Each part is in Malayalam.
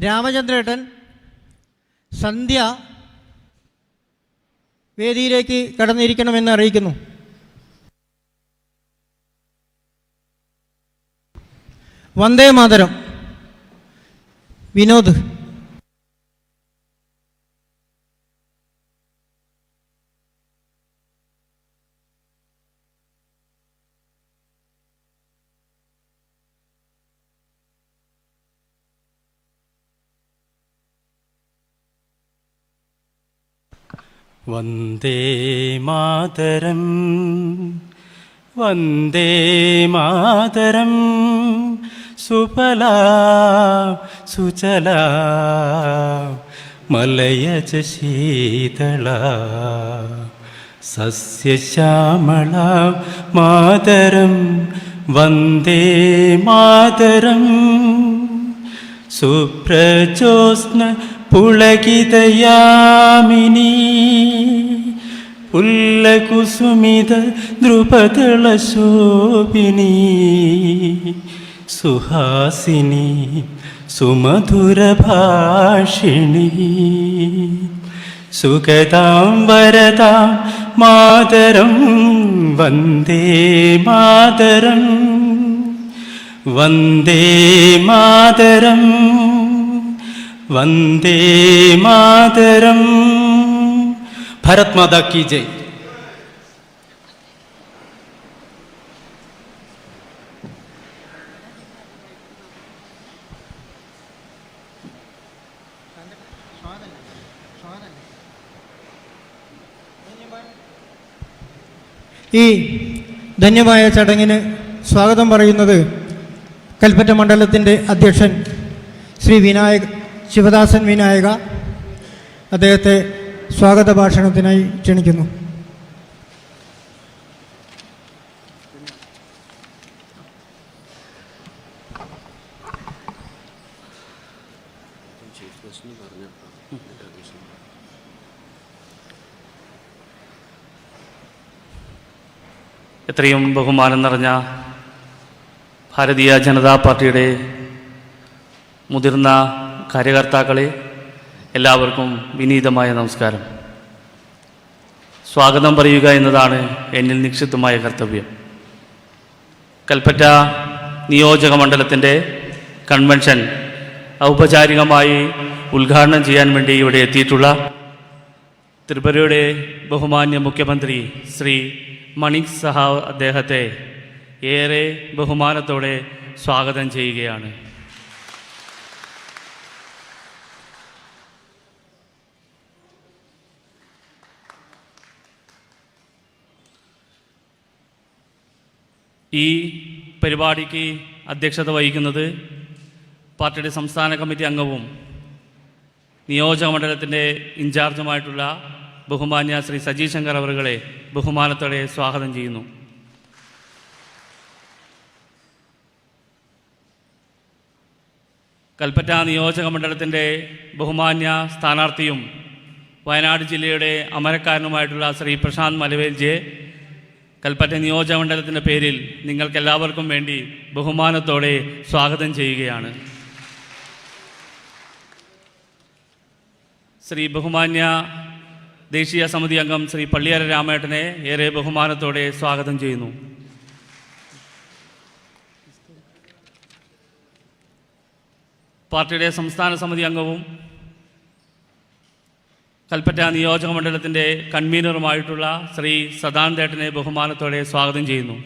രാമചന്ദ്രേട്ടൻ സന്ധ്യ വേദിയിലേക്ക് കടന്നിരിക്കണമെന്ന് അറിയിക്കുന്നു. വന്ദേ മാതരം. വിനോദ്. വന്ദേ മാതരം വന്ദേ മാതരം സുഫലാ സുചലാ മലയജ ശീതളാ സസ്യശ്യാമളാ മാതരം വന്ദേ മാതരം സുപ്രജോത്സ്ന പുളകിതയാമിനി പുല്ലകുസുമിത ദ്രുപദളശോഭിനി സുഹാസിനി സുമധുരഭാഷിണി സുഗതാം വരദാം മാതരം വന്ദേ മാതരം വന്ദേ മാതരം വന്ദേ മാതരം. ഭാരത് മാതാ കി ജയ്. ഈ ധന്യമായ ചടങ്ങിന് സ്വാഗതം പറയുന്നത് കൽപ്പറ്റ മണ്ഡലത്തിൻ്റെ അധ്യക്ഷൻ ശ്രീ ശിവദാസൻ വിനായക. അദ്ദേഹത്തെ സ്വാഗത ഭാഷണത്തിനായി ക്ഷണിക്കുന്നു. എത്രയും ബഹുമാനം നിറഞ്ഞ ഭാരതീയ ജനതാ പാർട്ടിയുടെ മുതിർന്ന കാര്യകർത്താക്കളെ, എല്ലാവർക്കും വിനീതമായ നമസ്കാരം. സ്വാഗതം പറയുക എന്നതാണ് എന്നിൽ നിക്ഷിപ്തമായ കർത്തവ്യം. കൽപ്പറ്റ നിയോജക മണ്ഡലത്തിൻ്റെ കൺവെൻഷൻ ഔപചാരികമായി ഉദ്ഘാടനം ചെയ്യാൻ വേണ്ടി ഇവിടെ എത്തിയിട്ടുള്ള ത്രിപുരയുടെ ബഹുമാന്യ മുഖ്യമന്ത്രി ശ്രീ മണിക് സഹാ അദ്ദേഹത്തെ ഏറെ ബഹുമാനത്തോടെ സ്വാഗതം ചെയ്യുകയാണ്. ഈ പരിപാടിക്ക് അധ്യക്ഷത വഹിക്കുന്നത് പാർട്ടിയുടെ സംസ്ഥാന കമ്മിറ്റി അംഗവും നിയോജക മണ്ഡലത്തിൻ്റെ ഇൻചാർജുമായിട്ടുള്ള ബഹുമാന്യ ശ്രീ സജി ശങ്കർ അവറുകളെ ബഹുമാനത്തോടെ സ്വാഗതം ചെയ്യുന്നു. കൽപ്പറ്റ നിയോജക മണ്ഡലത്തിൻ്റെ ബഹുമാന്യ സ്ഥാനാർത്ഥിയും വയനാട് ജില്ലയുടെ അമരക്കാരനുമായിട്ടുള്ള ശ്രീ പ്രശാന്ത് മലവേൽജിയെ കൽപ്പറ്റ നിയോജക മണ്ഡലത്തിൻ്റെ പേരിൽ നിങ്ങൾക്കെല്ലാവർക്കും വേണ്ടി ബഹുമാനത്തോടെ സ്വാഗതം ചെയ്യുകയാണ്. ശ്രീ ബഹുമാന്യ ദേശീയ സമിതി അംഗം ശ്രീ പള്ളിയര രാമേട്ടനെ ഏറെ ബഹുമാനത്തോടെ സ്വാഗതം ചെയ്യുന്നു. പാർട്ടിയുടെ സംസ്ഥാന സമിതി അംഗവും കൽപ്പറ്റ നിയോജക മണ്ഡലത്തിൻ്റെ കൺവീനറുമായിട്ടുള്ള ശ്രീ സദാനന്ദേട്ടനെ ബഹുമാനത്തോടെ സ്വാഗതം ചെയ്യുന്നു.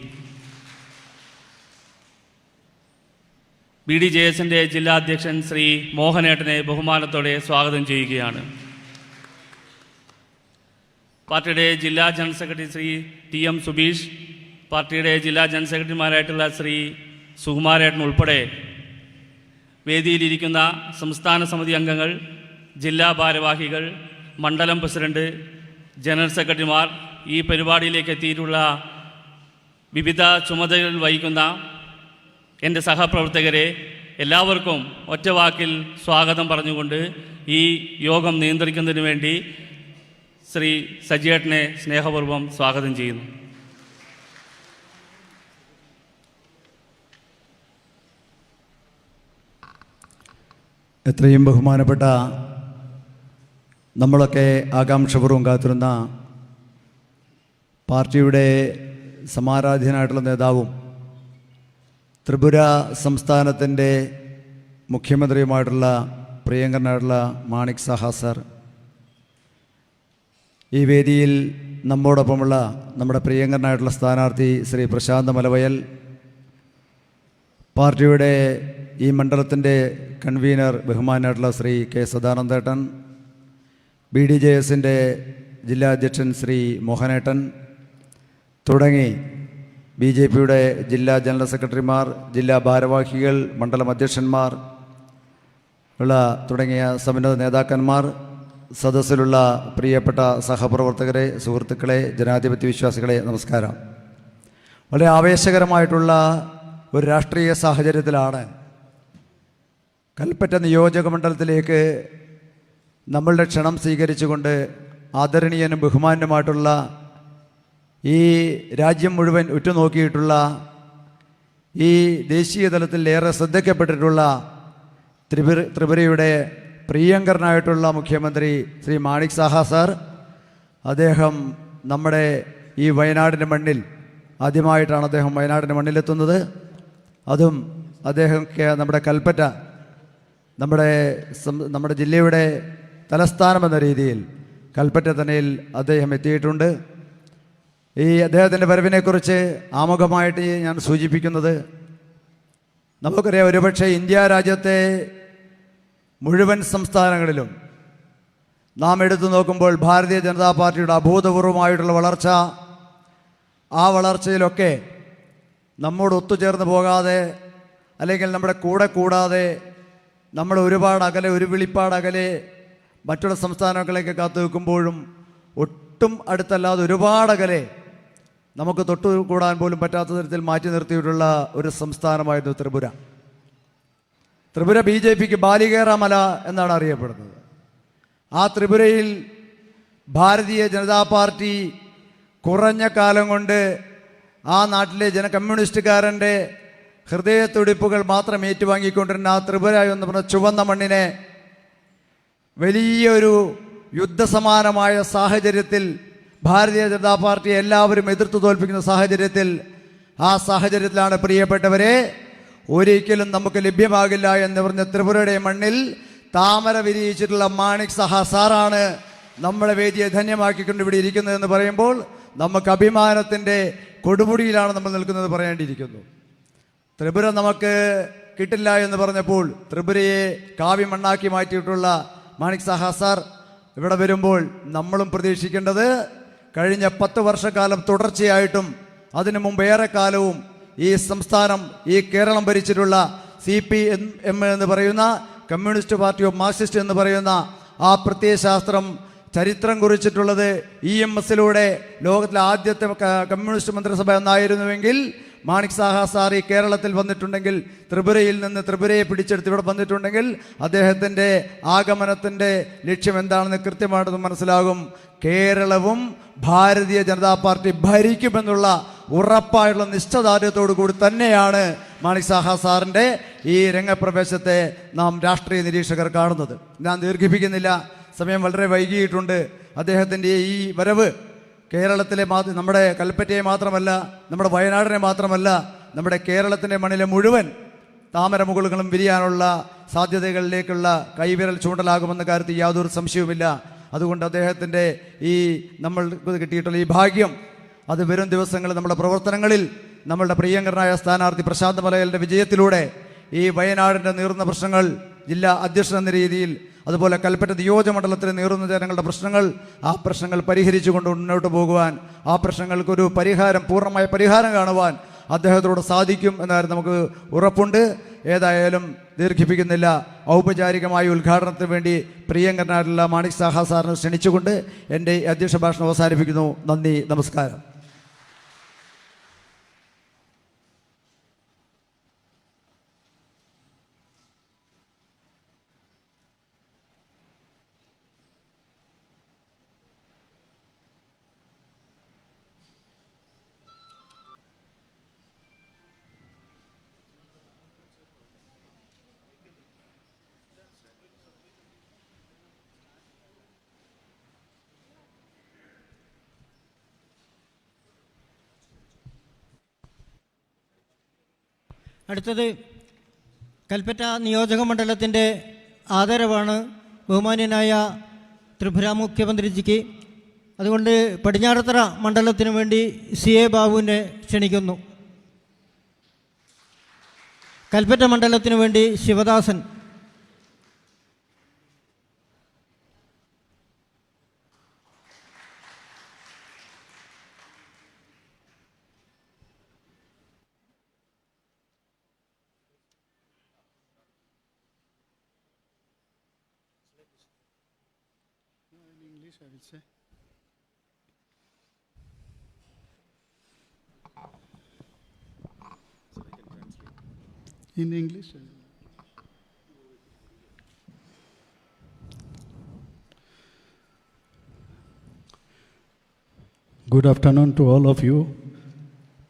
BDJS-ൻ്റെ ജില്ലാ അധ്യക്ഷൻ ശ്രീ മോഹനേട്ടനെ ബഹുമാനത്തോടെ സ്വാഗതം ചെയ്യുകയാണ്. പാർട്ടിയുടെ ജില്ലാ general secretary Shri TM Subeesh, പാർട്ടിയുടെ ജില്ലാ ജനറൽ സെക്രട്ടറിമാരായിട്ടുള്ള ശ്രീ സുകുമാരേട്ടൻ ഉൾപ്പെടെ വേദിയിലിരിക്കുന്ന സംസ്ഥാന സമിതി അംഗങ്ങൾ, ജില്ലാ ഭാരവാഹികൾ, മണ്ഡലം പ്രസിഡന്റ്, ജനറൽ സെക്രട്ടറിമാർ, ഈ പരിപാടിയിലേക്ക് എത്തിയിട്ടുള്ള വിവിധ ചുമതലകൾ വഹിക്കുന്ന എൻ്റെ സഹപ്രവർത്തകരെ, എല്ലാവർക്കും ഒറ്റവാക്കിൽ സ്വാഗതം പറഞ്ഞുകൊണ്ട് ഈ യോഗം നിയന്ത്രിക്കുന്നതിന് വേണ്ടി ശ്രീ സജിയേട്ടനെ സ്നേഹപൂർവ്വം സ്വാഗതം ചെയ്യുന്നു. എത്രയും ബഹുമാനപ്പെട്ട നമ്മളൊക്കെ ആകാംക്ഷപൂർവ്വം കാത്തിരുന്ന പാർട്ടിയുടെ സമാരാധ്യനായിട്ടുള്ള നേതാവും ത്രിപുര സംസ്ഥാനത്തിൻ്റെ മുഖ്യമന്ത്രിയുമായിട്ടുള്ള പ്രിയങ്കരനായിട്ടുള്ള മാണിക് സാഹ സർ, ഈ വേദിയിൽ നമ്മോടൊപ്പമുള്ള നമ്മുടെ പ്രിയങ്കരനായിട്ടുള്ള സ്ഥാനാർത്ഥി ശ്രീ പ്രശാന്ത് മലവയൽ, പാർട്ടിയുടെ ഈ മണ്ഡലത്തിൻ്റെ കൺവീനർ ബഹുമാനായിട്ടുള്ള ശ്രീ കെ സദാനന്ദേട്ടൻ, BDJS-ൻ്റെ ജില്ലാ അധ്യക്ഷൻ ശ്രീ മോഹനേട്ടൻ തുടങ്ങി BJP-യുടെ ജില്ലാ ജനറൽ സെക്രട്ടറിമാർ, ജില്ലാ ഭാരവാഹികൾ, മണ്ഡലം അധ്യക്ഷന്മാർ തുടങ്ങിയ സമുന്നത നേതാക്കന്മാർ, സദസ്സിലുള്ള പ്രിയപ്പെട്ട സഹപ്രവർത്തകരെ, സുഹൃത്തുക്കളെ, ജനാധിപത്യ വിശ്വാസികളെ, നമസ്കാരം. വളരെ ആവേശകരമായിട്ടുള്ള ഒരു രാഷ്ട്രീയ സാഹചര്യത്തിലാണ് കൽപ്പറ്റ നിയോജക മണ്ഡലത്തിലേക്ക് നമ്മളുടെ ക്ഷണം സ്വീകരിച്ചുകൊണ്ട് ആദരണീയനും ബഹുമാന്യമായിട്ടുള്ള ഈ രാജ്യം മുഴുവൻ ഉറ്റുനോക്കിയിട്ടുള്ള ഈ ദേശീയ തലത്തിൽ ഏറെ ശ്രദ്ധിക്കപ്പെട്ടിട്ടുള്ള ത്രിപുരയുടെ പ്രിയങ്കരനായിട്ടുള്ള മുഖ്യമന്ത്രി ശ്രീ മാണിക് സാഹ സാർ, അദ്ദേഹം നമ്മുടെ ഈ വയനാടിൻ്റെ മണ്ണിൽ ആദ്യമായിട്ടാണ് അദ്ദേഹം വയനാടിൻ്റെ മണ്ണിലെത്തുന്നത്. അതും അദ്ദേഹം നമ്മുടെ കൽപ്പറ്റ, നമ്മുടെ ജില്ലയുടെ തലസ്ഥാനമെന്ന രീതിയിൽ കൽപ്പറ്റ തന്നെയിൽ അദ്ദേഹം എത്തിയിട്ടുണ്ട്. ഈ അദ്ദേഹത്തിൻ്റെ വരവിനെക്കുറിച്ച് ആമുഖമായിട്ട് ഞാൻ സൂചിപ്പിക്കുന്നത്, നമുക്കറിയാം, ഒരുപക്ഷെ ഇന്ത്യ രാജ്യത്തെ മുഴുവൻ സംസ്ഥാനങ്ങളിലും നാം എടുത്തു നോക്കുമ്പോൾ ഭാരതീയ ജനതാ പാർട്ടിയുടെ അഭൂതപൂർവമായിട്ടുള്ള വളർച്ച, ആ വളർച്ചയിലൊക്കെ നമ്മോട് ഒത്തുചേർന്ന് പോകാതെ, അല്ലെങ്കിൽ നമ്മുടെ കൂടെ കൂടാതെ, നമ്മൾ ഒരുപാട് അകലെ, ഒരു വിളിപ്പാടകലെ മറ്റുള്ള സംസ്ഥാനങ്ങളിലേക്ക് കാത്തു നിൽക്കുമ്പോഴും ഒട്ടും അടുത്തല്ലാതെ ഒരുപാടകലെ നമുക്ക് തൊട്ടുകൂടാൻ പോലും പറ്റാത്ത തരത്തിൽ മാറ്റി നിർത്തിയിട്ടുള്ള ഒരു സംസ്ഥാനമായിരുന്നു ത്രിപുര. ത്രിപുര BJPക്ക് ബാലികേറ മല എന്നാണ് അറിയപ്പെടുന്നത്. ആ ത്രിപുരയിൽ ഭാരതീയ ജനതാ പാർട്ടി കുറഞ്ഞ കാലം കൊണ്ട് ആ നാട്ടിലെ കമ്മ്യൂണിസ്റ്റുകാരൻ്റെ ഹൃദയത്തുടിപ്പുകൾ മാത്രം ഏറ്റുവാങ്ങിക്കൊണ്ടിരുന്ന ആ ത്രിപുര എന്ന് പറഞ്ഞ ചുവന്ന മണ്ണിനെ വലിയൊരു യുദ്ധസമാനമായ സാഹചര്യത്തിൽ ഭാരതീയ ജനതാ പാർട്ടിയെ എല്ലാവരും എതിർത്ത് തോൽപ്പിക്കുന്ന സാഹചര്യത്തിൽ, ആ സാഹചര്യത്തിലാണ് പ്രിയപ്പെട്ടവരെ ഒരിക്കലും നമുക്ക് ലഭ്യമാകില്ല എന്ന് പറഞ്ഞ ത്രിപുരയുടെ മണ്ണിൽ താമര വിരിയിച്ചിട്ടുള്ള മാണിക് സാഹ സാറാണ് നമ്മളെ വേദിയെ ധന്യമാക്കിക്കൊണ്ട് ഇവിടെ ഇരിക്കുന്നതെന്ന് പറയുമ്പോൾ നമുക്ക് അഭിമാനത്തിൻ്റെ കൊടുമുടിയിലാണ് നമ്മൾ നിൽക്കുന്നത് പറയേണ്ടിയിരിക്കുന്നു. ത്രിപുര നമുക്ക് കിട്ടില്ല എന്ന് പറഞ്ഞപ്പോൾ ത്രിപുരയെ കാവ്യമണ്ണാക്കി മാറ്റിയിട്ടുള്ള മാണിക് സാഹ സാർ ഇവിടെ വരുമ്പോൾ നമ്മളും പ്രതീക്ഷിക്കേണ്ടത്, കഴിഞ്ഞ 10 വർഷക്കാലം തുടർച്ചയായിട്ടും അതിനു മുമ്പ് ഏറെക്കാലവും ഈ സംസ്ഥാനം, ഈ കേരളം ഭരിച്ചിട്ടുള്ള CPM എന്ന് പറയുന്ന കമ്മ്യൂണിസ്റ്റ് പാർട്ടി ഓഫ് മാർക്സിസ്റ്റ് എന്ന് പറയുന്ന ആ പ്രത്യയശാസ്ത്രം ചരിത്രം കുറിച്ചിട്ടുള്ളത് EMS-ലൂടെ ലോകത്തിലെ ആദ്യത്തെ കമ്മ്യൂണിസ്റ്റ് മന്ത്രിസഭ എന്നായിരുന്നുവെങ്കിൽ, മാണിക് സാഹ സാർ ഈ കേരളത്തിൽ വന്നിട്ടുണ്ടെങ്കിൽ, ത്രിപുരയിൽ നിന്ന് ത്രിപുരയെ പിടിച്ചെടുത്ത് ഇവിടെ വന്നിട്ടുണ്ടെങ്കിൽ അദ്ദേഹത്തിൻ്റെ ആഗമനത്തിൻ്റെ ലക്ഷ്യം എന്താണെന്ന് കൃത്യമായിട്ട് മനസ്സിലാകും. കേരളവും ഭാരതീയ ജനതാ പാർട്ടി ഭരിക്കുമെന്നുള്ള ഉറപ്പായുള്ള നിശ്ചയദാർഢ്യത്തോടു കൂടി തന്നെയാണ് മാണിക് സാഹ സാറിൻ്റെ ഈ രംഗപ്രവേശത്തെ നാം രാഷ്ട്രീയ നിരീക്ഷകർ കാണുന്നത്. ഞാൻ ദീർഘിപ്പിക്കുന്നില്ല, സമയം വളരെ വൈകിയിട്ടുണ്ട്. അദ്ദേഹത്തിൻ്റെ ഈ വരവ് കേരളത്തിലെ നമ്മുടെ കൽപ്പറ്റയെ മാത്രമല്ല, നമ്മുടെ വയനാടിനെ മാത്രമല്ല, നമ്മുടെ കേരളത്തിൻ്റെ മണ്ണിലെ മുഴുവൻ താമരമുകുളുകളും വിരിയാനുള്ള സാധ്യതകളിലേക്കുള്ള കൈവിരൽ ചൂണ്ടലാകുമെന്ന കാര്യത്തിൽ യാതൊരു സംശയവുമില്ല. അതുകൊണ്ട് അദ്ദേഹത്തിൻ്റെ ഈ നമ്മൾക്ക് കിട്ടിയിട്ടുള്ള ഈ ഭാഗ്യം, അത് വരും ദിവസങ്ങളിൽ നമ്മുടെ പ്രവർത്തനങ്ങളിൽ നമ്മളുടെ പ്രിയങ്കരനായ സ്ഥാനാർത്ഥി പ്രശാന്ത് മലയലിൻ്റെ വിജയത്തിലൂടെ ഈ വയനാടിൻ്റെ നീറുന്ന പ്രശ്നങ്ങൾ ജില്ലാ അധ്യക്ഷൻ എന്ന രീതിയിൽ, അതുപോലെ കൽപ്പറ്റ നിയോജകമണ്ഡലത്തിലെ നീറുന്ന ജനങ്ങളുടെ പ്രശ്നങ്ങൾ, ആ പ്രശ്നങ്ങൾ പരിഹരിച്ചുകൊണ്ട് മുന്നോട്ട് പോകുവാൻ, ആ പ്രശ്നങ്ങൾക്കൊരു പൂർണ്ണമായ പരിഹാരം കാണുവാൻ അദ്ദേഹത്തോട് സാധിക്കും എന്ന കാര്യം നമുക്ക് ഉറപ്പുണ്ട്. ഏതായാലും ദീർഘിപ്പിക്കുന്നില്ല, ഔപചാരികമായ ഉദ്ഘാടനത്തിന് വേണ്ടി പ്രിയങ്കരനായിട്ടുള്ള മാണിക് സാഹ സാറിനെ ക്ഷണിച്ചുകൊണ്ട് എൻ്റെ അധ്യക്ഷ ഭാഷണം അവസാനിപ്പിക്കുന്നു. നന്ദി, നമസ്കാരം. അടുത്തത് കൽപ്പറ്റ നിയോജക മണ്ഡലത്തിൻ്റെ ആദരവാണ് ബഹുമാന്യനായ ത്രിപുര മുഖ്യമന്ത്രിജിക്ക്. അതുകൊണ്ട് പടിഞ്ഞാറത്തറ മണ്ഡലത്തിനു വേണ്ടി CA ബാബുവിനെ ക്ഷണിക്കുന്നു. കൽപ്പറ്റ മണ്ഡലത്തിനു വേണ്ടി Sivadasan. In English. Good afternoon to all of you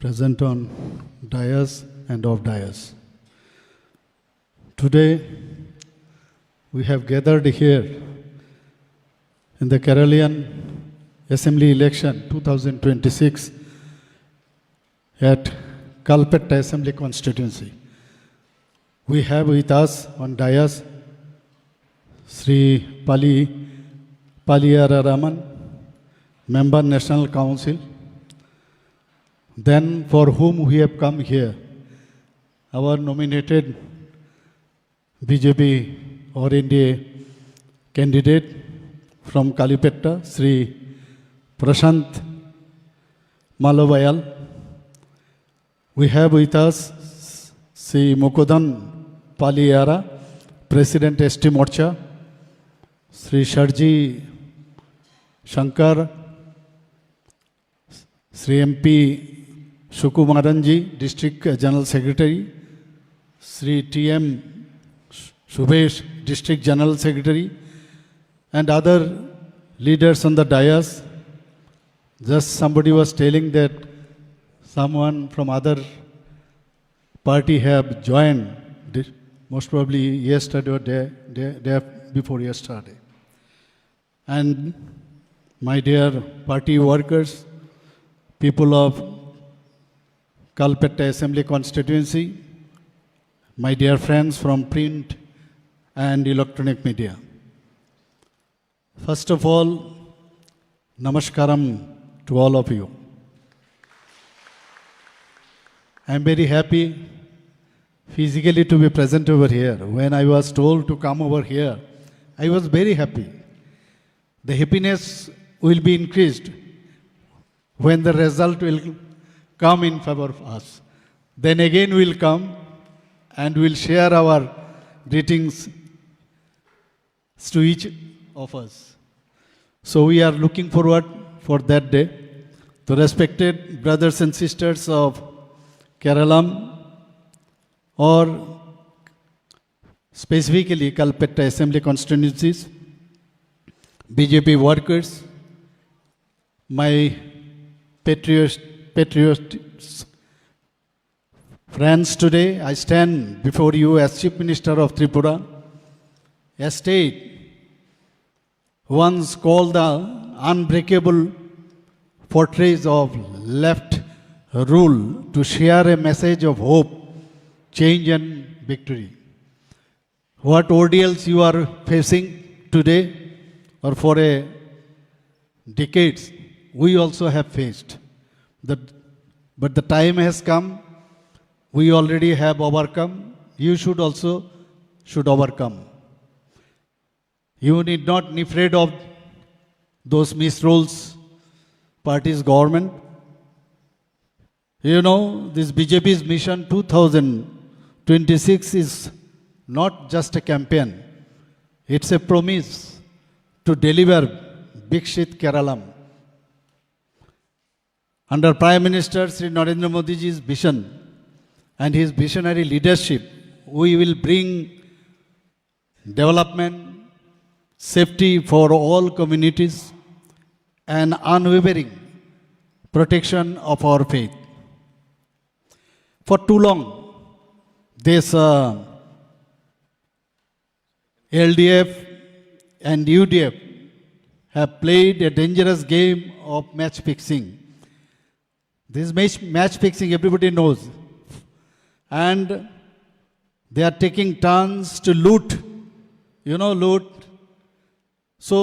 present on dais and off dais. Today we have gathered here in the Keralian Assembly election 2026 at Kalpetta Assembly constituency. We have with us on dais Sri Paliyara Raman, Member National Council. Then for whom we have come here, our nominated BJP or NDA candidate from Kalipetta, Sri Prashant Malabayal. We have with us Sri Mukudan Paliyara, President ST Morcha, Sri Sharji Shankar, Sri MP Sukumaranji, District General Secretary, Sri TM Subhesh, District General Secretary, and other leaders on the dais. Just somebody was telling that someone from other party have joined, most probably yesterday or day before yesterday. And my dear party workers, people of Kalpetta Assembly constituency, my dear friends from print and electronic media. First of all, namaskaram to all of you. I am very happy physically to be present over here. When I was told to come over here, I was very happy. The happiness will be increased when the result will come in favor of us. Then again we will come and we will share our greetings to each of us. So we are looking forward for that day. The respected brothers and sisters of Keralam, or specifically Kalpetta Assembly constituencies, BJP workers, my patriots, friends, today I stand before you as Chief Minister of Tripura, a state once called the unbreakable fortress of left rule, to share a message of hope, change and victory. What ordeals you are facing today or for a decades, we also have faced. But the time has come, we already have overcome, you should also overcome. You need not be afraid of those misrules, party's government. You know, this BJP's mission 2026 is not just a campaign. It's a promise to deliver Viksit Keralam. Under Prime Minister Sri Narendra Modi's vision and his visionary leadership, we will bring development, safety for all communities, and unwavering protection of our faith. For too long, this LDF and UDF have played a dangerous game of match fixing. This match fixing everybody knows. and they are taking turns to loot. You know, loot. So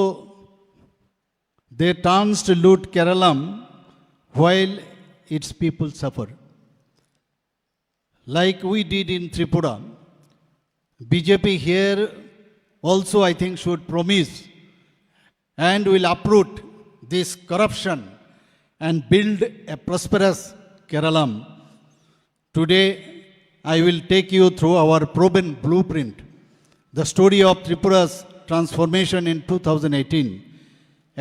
they turns to loot Keralam while its people suffer. Like we did in Tripura, BJP here also, I think, should promise and will uproot this corruption and build a prosperous Keralam. Today, I will take you through our proven blueprint, the story of Tripura's transformation in 2018,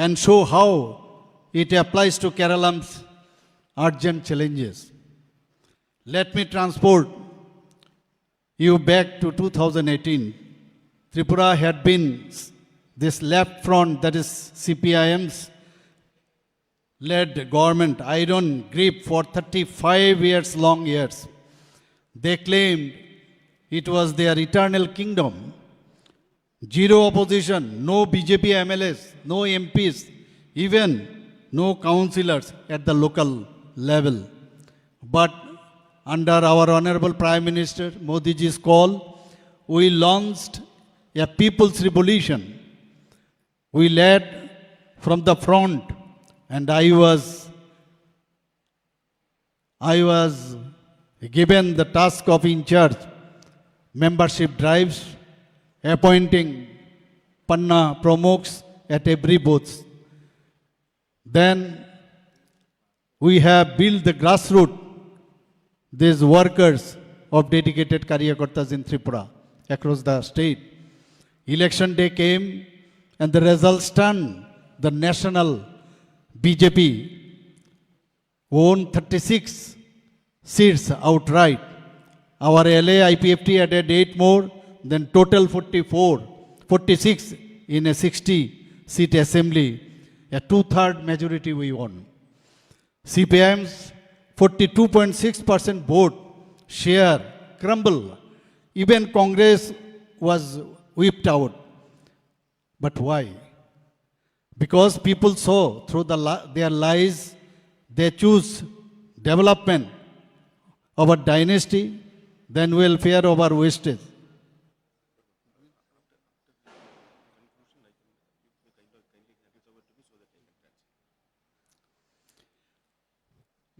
and show how it applies to Keralam's urgent challenges. Let me transport you back to 2018. Tripura had been this left front, that is CPIM's led government, iron grip for 35 long years. They claimed it was their eternal kingdom. Zero opposition, no BJP MLAs, no MPs, even no councillors at the local level. But under our Honorable Prime Minister Modi ji's call, we launched a people's revolution. We led from the front, and I was given the task of in charge membership drives, appointing Panna Pramukhs at every booth. Then we have built the grassroots, these workers of dedicated Karyakartas in Tripura across the state. Election day came and the results stunned the national BJP won 36 seats outright. Our LA IPFT added 8 more, then total 46 in a 60-seat assembly. A 2/3 majority we won. CPIM's 42.6% vote share crumbled. Even Congress was whipped out. But why? Because people saw through their lies, they choose development over dynasty, then welfare over wastage.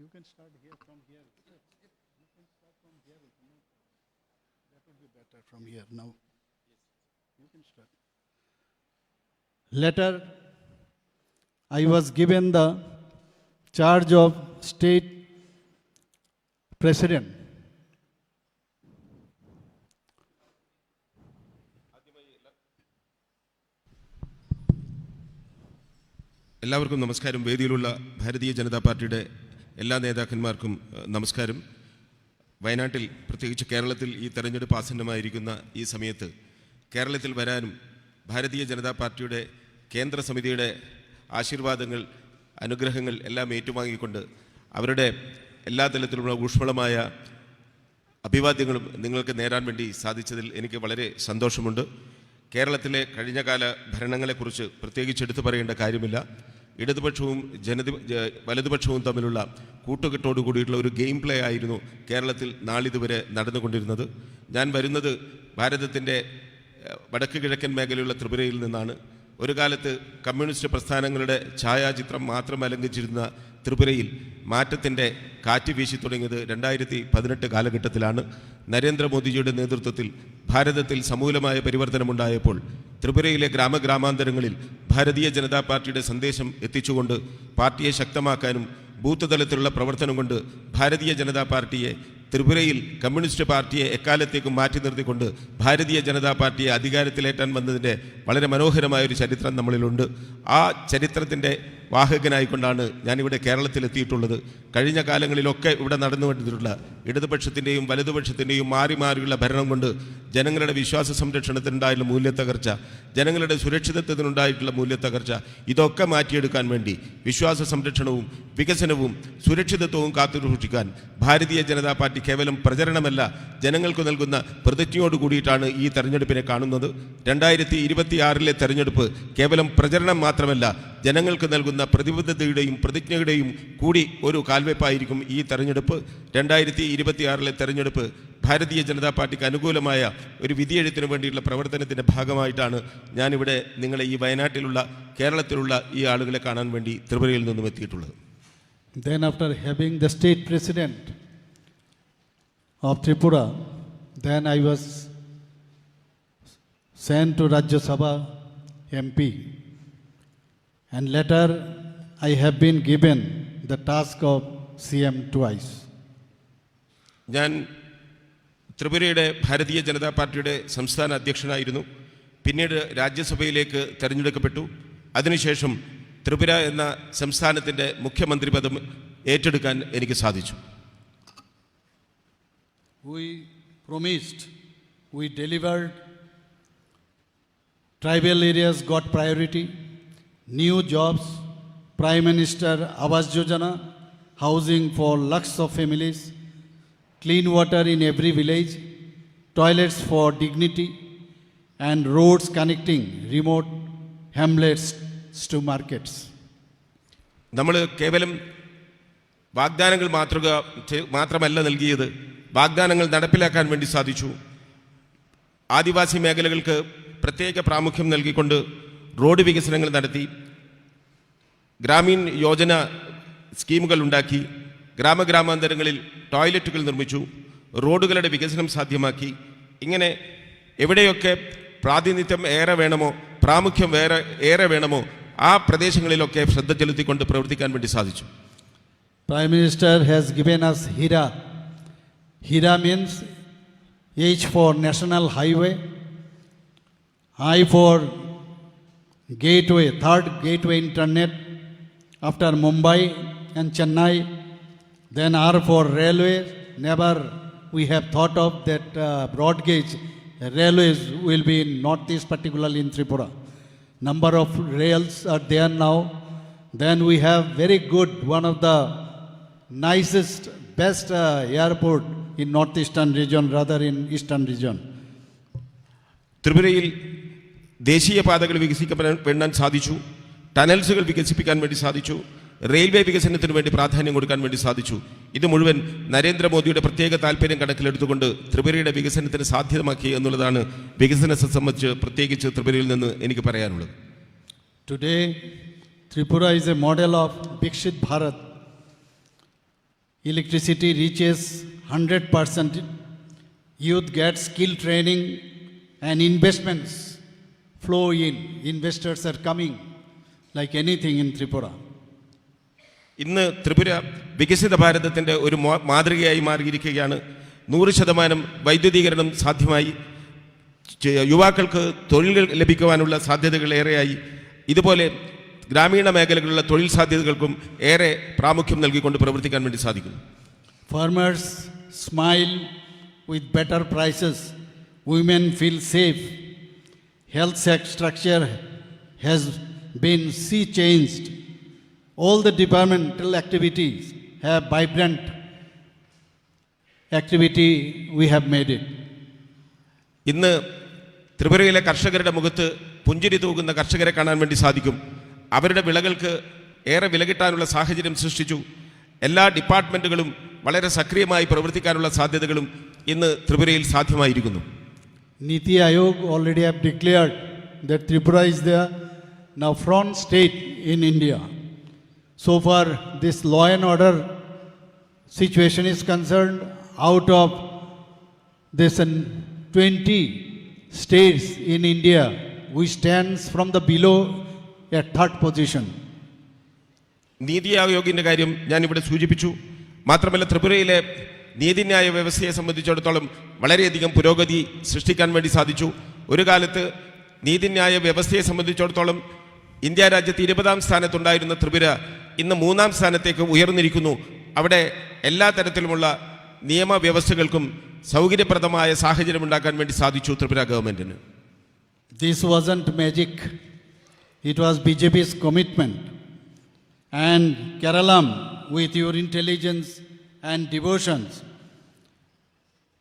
You can start here from here. You can start from here. That would be better from here now. You can start. Later, I was given the charge of state president. എല്ലാവർക്കും നമസ്കാരം. വേദിയിലുള്ള ഭാരതീയ ജനതാ പാർട്ടിയുടെ എല്ലാ നേതാക്കന്മാർക്കും നമസ്കാരം. വയനാട്ടിൽ, പ്രത്യേകിച്ച് കേരളത്തിൽ ഈ തെരഞ്ഞെടുപ്പ് ആസന്നമായിരിക്കുന്ന ഈ സമയത്ത് കേരളത്തിൽ വരാനും ഭാരതീയ ജനതാ പാർട്ടിയുടെ കേന്ദ്ര സമിതിയുടെ ആശീർവാദങ്ങൾ, അനുഗ്രഹങ്ങൾ എല്ലാം ഏറ്റുവാങ്ങിക്കൊണ്ട് അവരുടെ എല്ലാ തലത്തിലുള്ള ഊഷ്മളമായ അഭിവാദ്യങ്ങളും നിങ്ങൾക്ക് നേരാൻ വേണ്ടി സാധിച്ചതിൽ എനിക്ക് വളരെ സന്തോഷമുണ്ട്. കേരളത്തിലെ കഴിഞ്ഞകാല ഭരണങ്ങളെക്കുറിച്ച് പ്രത്യേകിച്ച് എടുത്തു പറയേണ്ട കാര്യമില്ല. ഇടതുപക്ഷവും വലതുപക്ഷവും തമ്മിലുള്ള കൂട്ടുകെട്ടോടു കൂടിയിട്ടുള്ള ഒരു ഗെയിം പ്ലേ ആയിരുന്നു കേരളത്തിൽ നാളിതുവരെ നടന്നുകൊണ്ടിരുന്നത്. ഞാൻ വരുന്നത് ഭാരതത്തിൻ്റെ വടക്ക് കിഴക്കൻ മേഖലയുള്ള ത്രിപുരയിൽ നിന്നാണ്. ഒരു കാലത്ത് കമ്മ്യൂണിസ്റ്റ് പ്രസ്ഥാനങ്ങളുടെ ഛായാചിത്രം മാത്രം അലങ്കരിച്ചിരുന്ന ത്രിപുരയിൽ മാറ്റത്തിൻ്റെ കാറ്റ് വീശി തുടങ്ങിയത് 2018 കാലഘട്ടത്തിലാണ്. നരേന്ദ്രമോദിജിയുടെ നേതൃത്വത്തിൽ ഭാരതത്തിൽ സമൂലമായ പരിവർത്തനമുണ്ടായപ്പോൾ ത്രിപുരയിലെ ഗ്രാമാന്തരങ്ങളിൽ ഭാരതീയ ജനതാ പാർട്ടിയുടെ സന്ദേശം എത്തിച്ചുകൊണ്ട് പാർട്ടിയെ ശക്തമാക്കാനും ബൂത്ത് തലത്തിലുള്ള പ്രവർത്തനം കൊണ്ട് ഭാരതീയ ജനതാ പാർട്ടിയെ, ത്രിപുരയിൽ കമ്മ്യൂണിസ്റ്റ് പാർട്ടിയെ എക്കാലത്തേക്കും മാറ്റി നിർത്തിക്കൊണ്ട് ഭാരതീയ ജനതാ പാർട്ടിയെ അധികാരത്തിലേറ്റാൻ വന്നതിൻ്റെ വളരെ മനോഹരമായൊരു ചരിത്രം നമ്മളിലുണ്ട്. ആ ചരിത്രത്തിൻ്റെ വാഹകനായിക്കൊണ്ടാണ് ഞാനിവിടെ കേരളത്തിലെത്തിയിട്ടുള്ളത്. കഴിഞ്ഞ കാലങ്ങളിലൊക്കെ ഇവിടെ നടന്നുകൊണ്ടിട്ടുള്ള ഇടതുപക്ഷത്തിൻ്റെയും വലതുപക്ഷത്തിൻ്റെയും മാറി മാറിയുള്ള ഭരണം കൊണ്ട് ജനങ്ങളുടെ വിശ്വാസ സംരക്ഷണത്തിനുണ്ടായിട്ടുള്ള മൂല്യത്തകർച്ച, ജനങ്ങളുടെ സുരക്ഷിതത്വത്തിനുണ്ടായിട്ടുള്ള മൂല്യത്തകർച്ച, ഇതൊക്കെ മാറ്റിയെടുക്കാൻ വേണ്ടി വിശ്വാസ സംരക്ഷണവും വികസനവും സുരക്ഷിതത്വവും കാത്തുസൂക്ഷിക്കാൻ ഭാരതീയ ജനതാ പാർട്ടി കേവലം പ്രചരണമല്ല, ജനങ്ങൾക്ക് നൽകുന്ന പ്രതിജ്ഞയോട് കൂടിയിട്ടാണ് ഈ തെരഞ്ഞെടുപ്പിനെ കാണുന്നത്. 2026 തെരഞ്ഞെടുപ്പ് കേവലം പ്രചരണം മാത്രമല്ല, ജനങ്ങൾക്ക് നൽകുന്ന പ്രതിബദ്ധതയുടെയും പ്രതിജ്ഞയുടെയും കൂടി ഒരു കാൽവെപ്പായിരിക്കും ഈ തെരഞ്ഞെടുപ്പ്. 2026 തെരഞ്ഞെടുപ്പ് ഭാരതീയ ജനതാ പാർട്ടിക്ക് അനുകൂലമായ ഒരു വിധിയെഴുത്തിന് വേണ്ടിയുള്ള പ്രവർത്തനത്തിൻ്റെ ഭാഗമായിട്ടാണ് ഞാനിവിടെ നിങ്ങളെ ഈ വയനാട്ടിലുള്ള കേരളത്തിലുള്ള ഈ ആളുകളെ കാണാൻ വേണ്ടി ത്രിപുരയിൽ നിന്നും എത്തിയിട്ടുള്ളത്. Then after having the state president of Tripura, then I was sent to Rajya Sabha MP, and later I have been given the task of CM twice. ഞാൻ ത്രിപുരയുടെ ഭാരതീയ ജനതാ പാർട്ടിയുടെ സംസ്ഥാന അധ്യക്ഷനായിരുന്നു. പിന്നീട് രാജ്യസഭയിലേക്ക് തെരഞ്ഞെടുക്കപ്പെട്ടു. അതിനുശേഷം ത്രിപുര എന്ന സംസ്ഥാനത്തിൻ്റെ മുഖ്യമന്ത്രി പദം ഏറ്റെടുക്കാൻ എനിക്ക് സാധിച്ചു. We promised, we delivered. Tribal areas got priority, new jobs, Prime Minister Awas Yojana, housing for lakhs of families, clean water in every village, toilets for dignity, and roads connecting remote hamlets to markets. നമ്മൾ കേവലം വാഗ്ദാനങ്ങൾ മാത്രമല്ല നൽകിയത്, വാഗ്ദാനങ്ങൾ നടപ്പിലാക്കാൻ വേണ്ടി സാധിച്ചു. ആദിവാസി മേഖലകൾക്ക് പ്രത്യേക പ്രാമുഖ്യം നൽകിക്കൊണ്ട് റോഡ് വികസനങ്ങൾ നടത്തി, ഗ്രാമീൺ യോജന സ്കീമുകൾ ഉണ്ടാക്കി, ഗ്രാമാന്തരങ്ങളിൽ ടോയ്ലറ്റുകൾ നിർമ്മിച്ചു, റോഡുകളുടെ വികസനം സാധ്യമാക്കി. ഇങ്ങനെ എവിടെയൊക്കെ പ്രാതിനിധ്യം ഏറെ വേണമോ, പ്രാമുഖ്യം ഏറെ വേണമോ ആ പ്രദേശങ്ങളിലൊക്കെ ശ്രദ്ധ ചെലുത്തിക്കൊണ്ട് പ്രവർത്തിക്കാൻ വേണ്ടി സാധിച്ചു. Prime Minister has given us HIRA. HIRA means H for National Highway, I for Gateway, third gateway internet after Mumbai and Chennai, then R for Railway. Never we have thought of that broad gauge railways will be in northeast, particularly in Tripura. Number of rails are there now. Then we have very good, one of the nicest, best airport in northeastern region rather in eastern region. ത്രിപുരയിൽ ദേശീയ പാതകൾ വികസിപ്പിക്കാൻ സാധിച്ചു, ടണൽസുകൾ വികസിപ്പിക്കാൻ വേണ്ടി സാധിച്ചു, റെയിൽവേ വികസനത്തിന് വേണ്ടി പ്രാധാന്യം കൊടുക്കാൻ വേണ്ടി സാധിച്ചു. ഇത് മുഴുവൻ നരേന്ദ്രമോദിയുടെ പ്രത്യേക താല്പര്യം കണക്കിലെടുത്തുകൊണ്ട് ത്രിപുരയുടെ വികസനത്തിന് സാധ്യമാക്കി എന്നുള്ളതാണ് വികസനത്തെ സംബന്ധിച്ച് പ്രത്യേകിച്ച് ത്രിപുരയിൽ നിന്ന് എനിക്ക് പറയാനുള്ളത്. Today, Tripura is a model of Viksit Bharat. Electricity reaches 100%. Youth get skill training and investments flow in. Investors are coming like anything in Tripura. ഇന്ന് ത്രിപുര വികസിത ഭാരതത്തിൻ്റെ ഒരു മാതൃകയായി മാറിയിരിക്കുകയാണ്. 100% വൈദ്യുതീകരണം സാധ്യമായി, യുവാക്കൾക്ക് തൊഴിൽ ലഭിക്കുവാനുള്ള സാധ്യതകൾ ഏറെയായി. ഇതുപോലെ ഗ്രാമീണ മേഖലകളിലുള്ള തൊഴിൽ സാധ്യതകൾക്കും ഏറെ പ്രാമുഖ്യം നൽകിക്കൊണ്ട് പ്രവർത്തിക്കാൻ വേണ്ടി സാധിക്കും. Farmers smile with better prices. Women feel safe. Health structure has been sea changed. All the departmental activities have vibrant activity. We have made it. ഇന്ന് ത്രിപുരയിലെ കർഷകരുടെ മുഖത്ത് പുഞ്ചിരി തൂകുന്ന കർഷകരെ കാണാൻ വേണ്ടി സാധിക്കും. അവരുടെ വിളകൾക്ക് ഏറെ വില കിട്ടാനുള്ള സാഹചര്യം സൃഷ്ടിച്ചു. എല്ലാ ഡിപ്പാർട്ട്മെൻറ്റുകളും വളരെ സക്രിയമായി പ്രവർത്തിക്കാനുള്ള സാധ്യതകളും ഇന്ന് ത്രിപുരയിൽ സാധ്യമായിരിക്കുന്നു. Niti Aayog already have declared that Tripura is the now front state in India. So far, this law and order situation is concerned, out of this 20 states in India, we stands from the below at third position. നീതി ആയോഗിൻ്റെ കാര്യം ഞാനിവിടെ സൂചിപ്പിച്ചു. മാത്രമല്ല ത്രിപുരയിലെ നീതിന്യായ വ്യവസ്ഥയെ സംബന്ധിച്ചിടത്തോളം വളരെയധികം പുരോഗതി സൃഷ്ടിക്കാൻ വേണ്ടി സാധിച്ചു. ഒരു കാലത്ത് നീതിന്യായ വ്യവസ്ഥയെ സംബന്ധിച്ചിടത്തോളം ഇന്ത്യ രാജ്യത്ത് 20ാം സ്ഥാനത്തുണ്ടായിരുന്ന ത്രിപുര ഇന്ന് 3ാം സ്ഥാനത്തേക്ക് ഉയർന്നിരിക്കുന്നു. അവിടെ എല്ലാ തരത്തിലുമുള്ള നിയമവ്യവസ്ഥകൾക്കും സൗകര്യപ്രദമായ സാഹചര്യം ഉണ്ടാക്കാൻ വേണ്ടി സാധിച്ചു ത്രിപുര ഗവൺമെൻറ്റിന്. This wasn't magic. It was BJP's commitment. And Keralam, with your intelligence and devotions,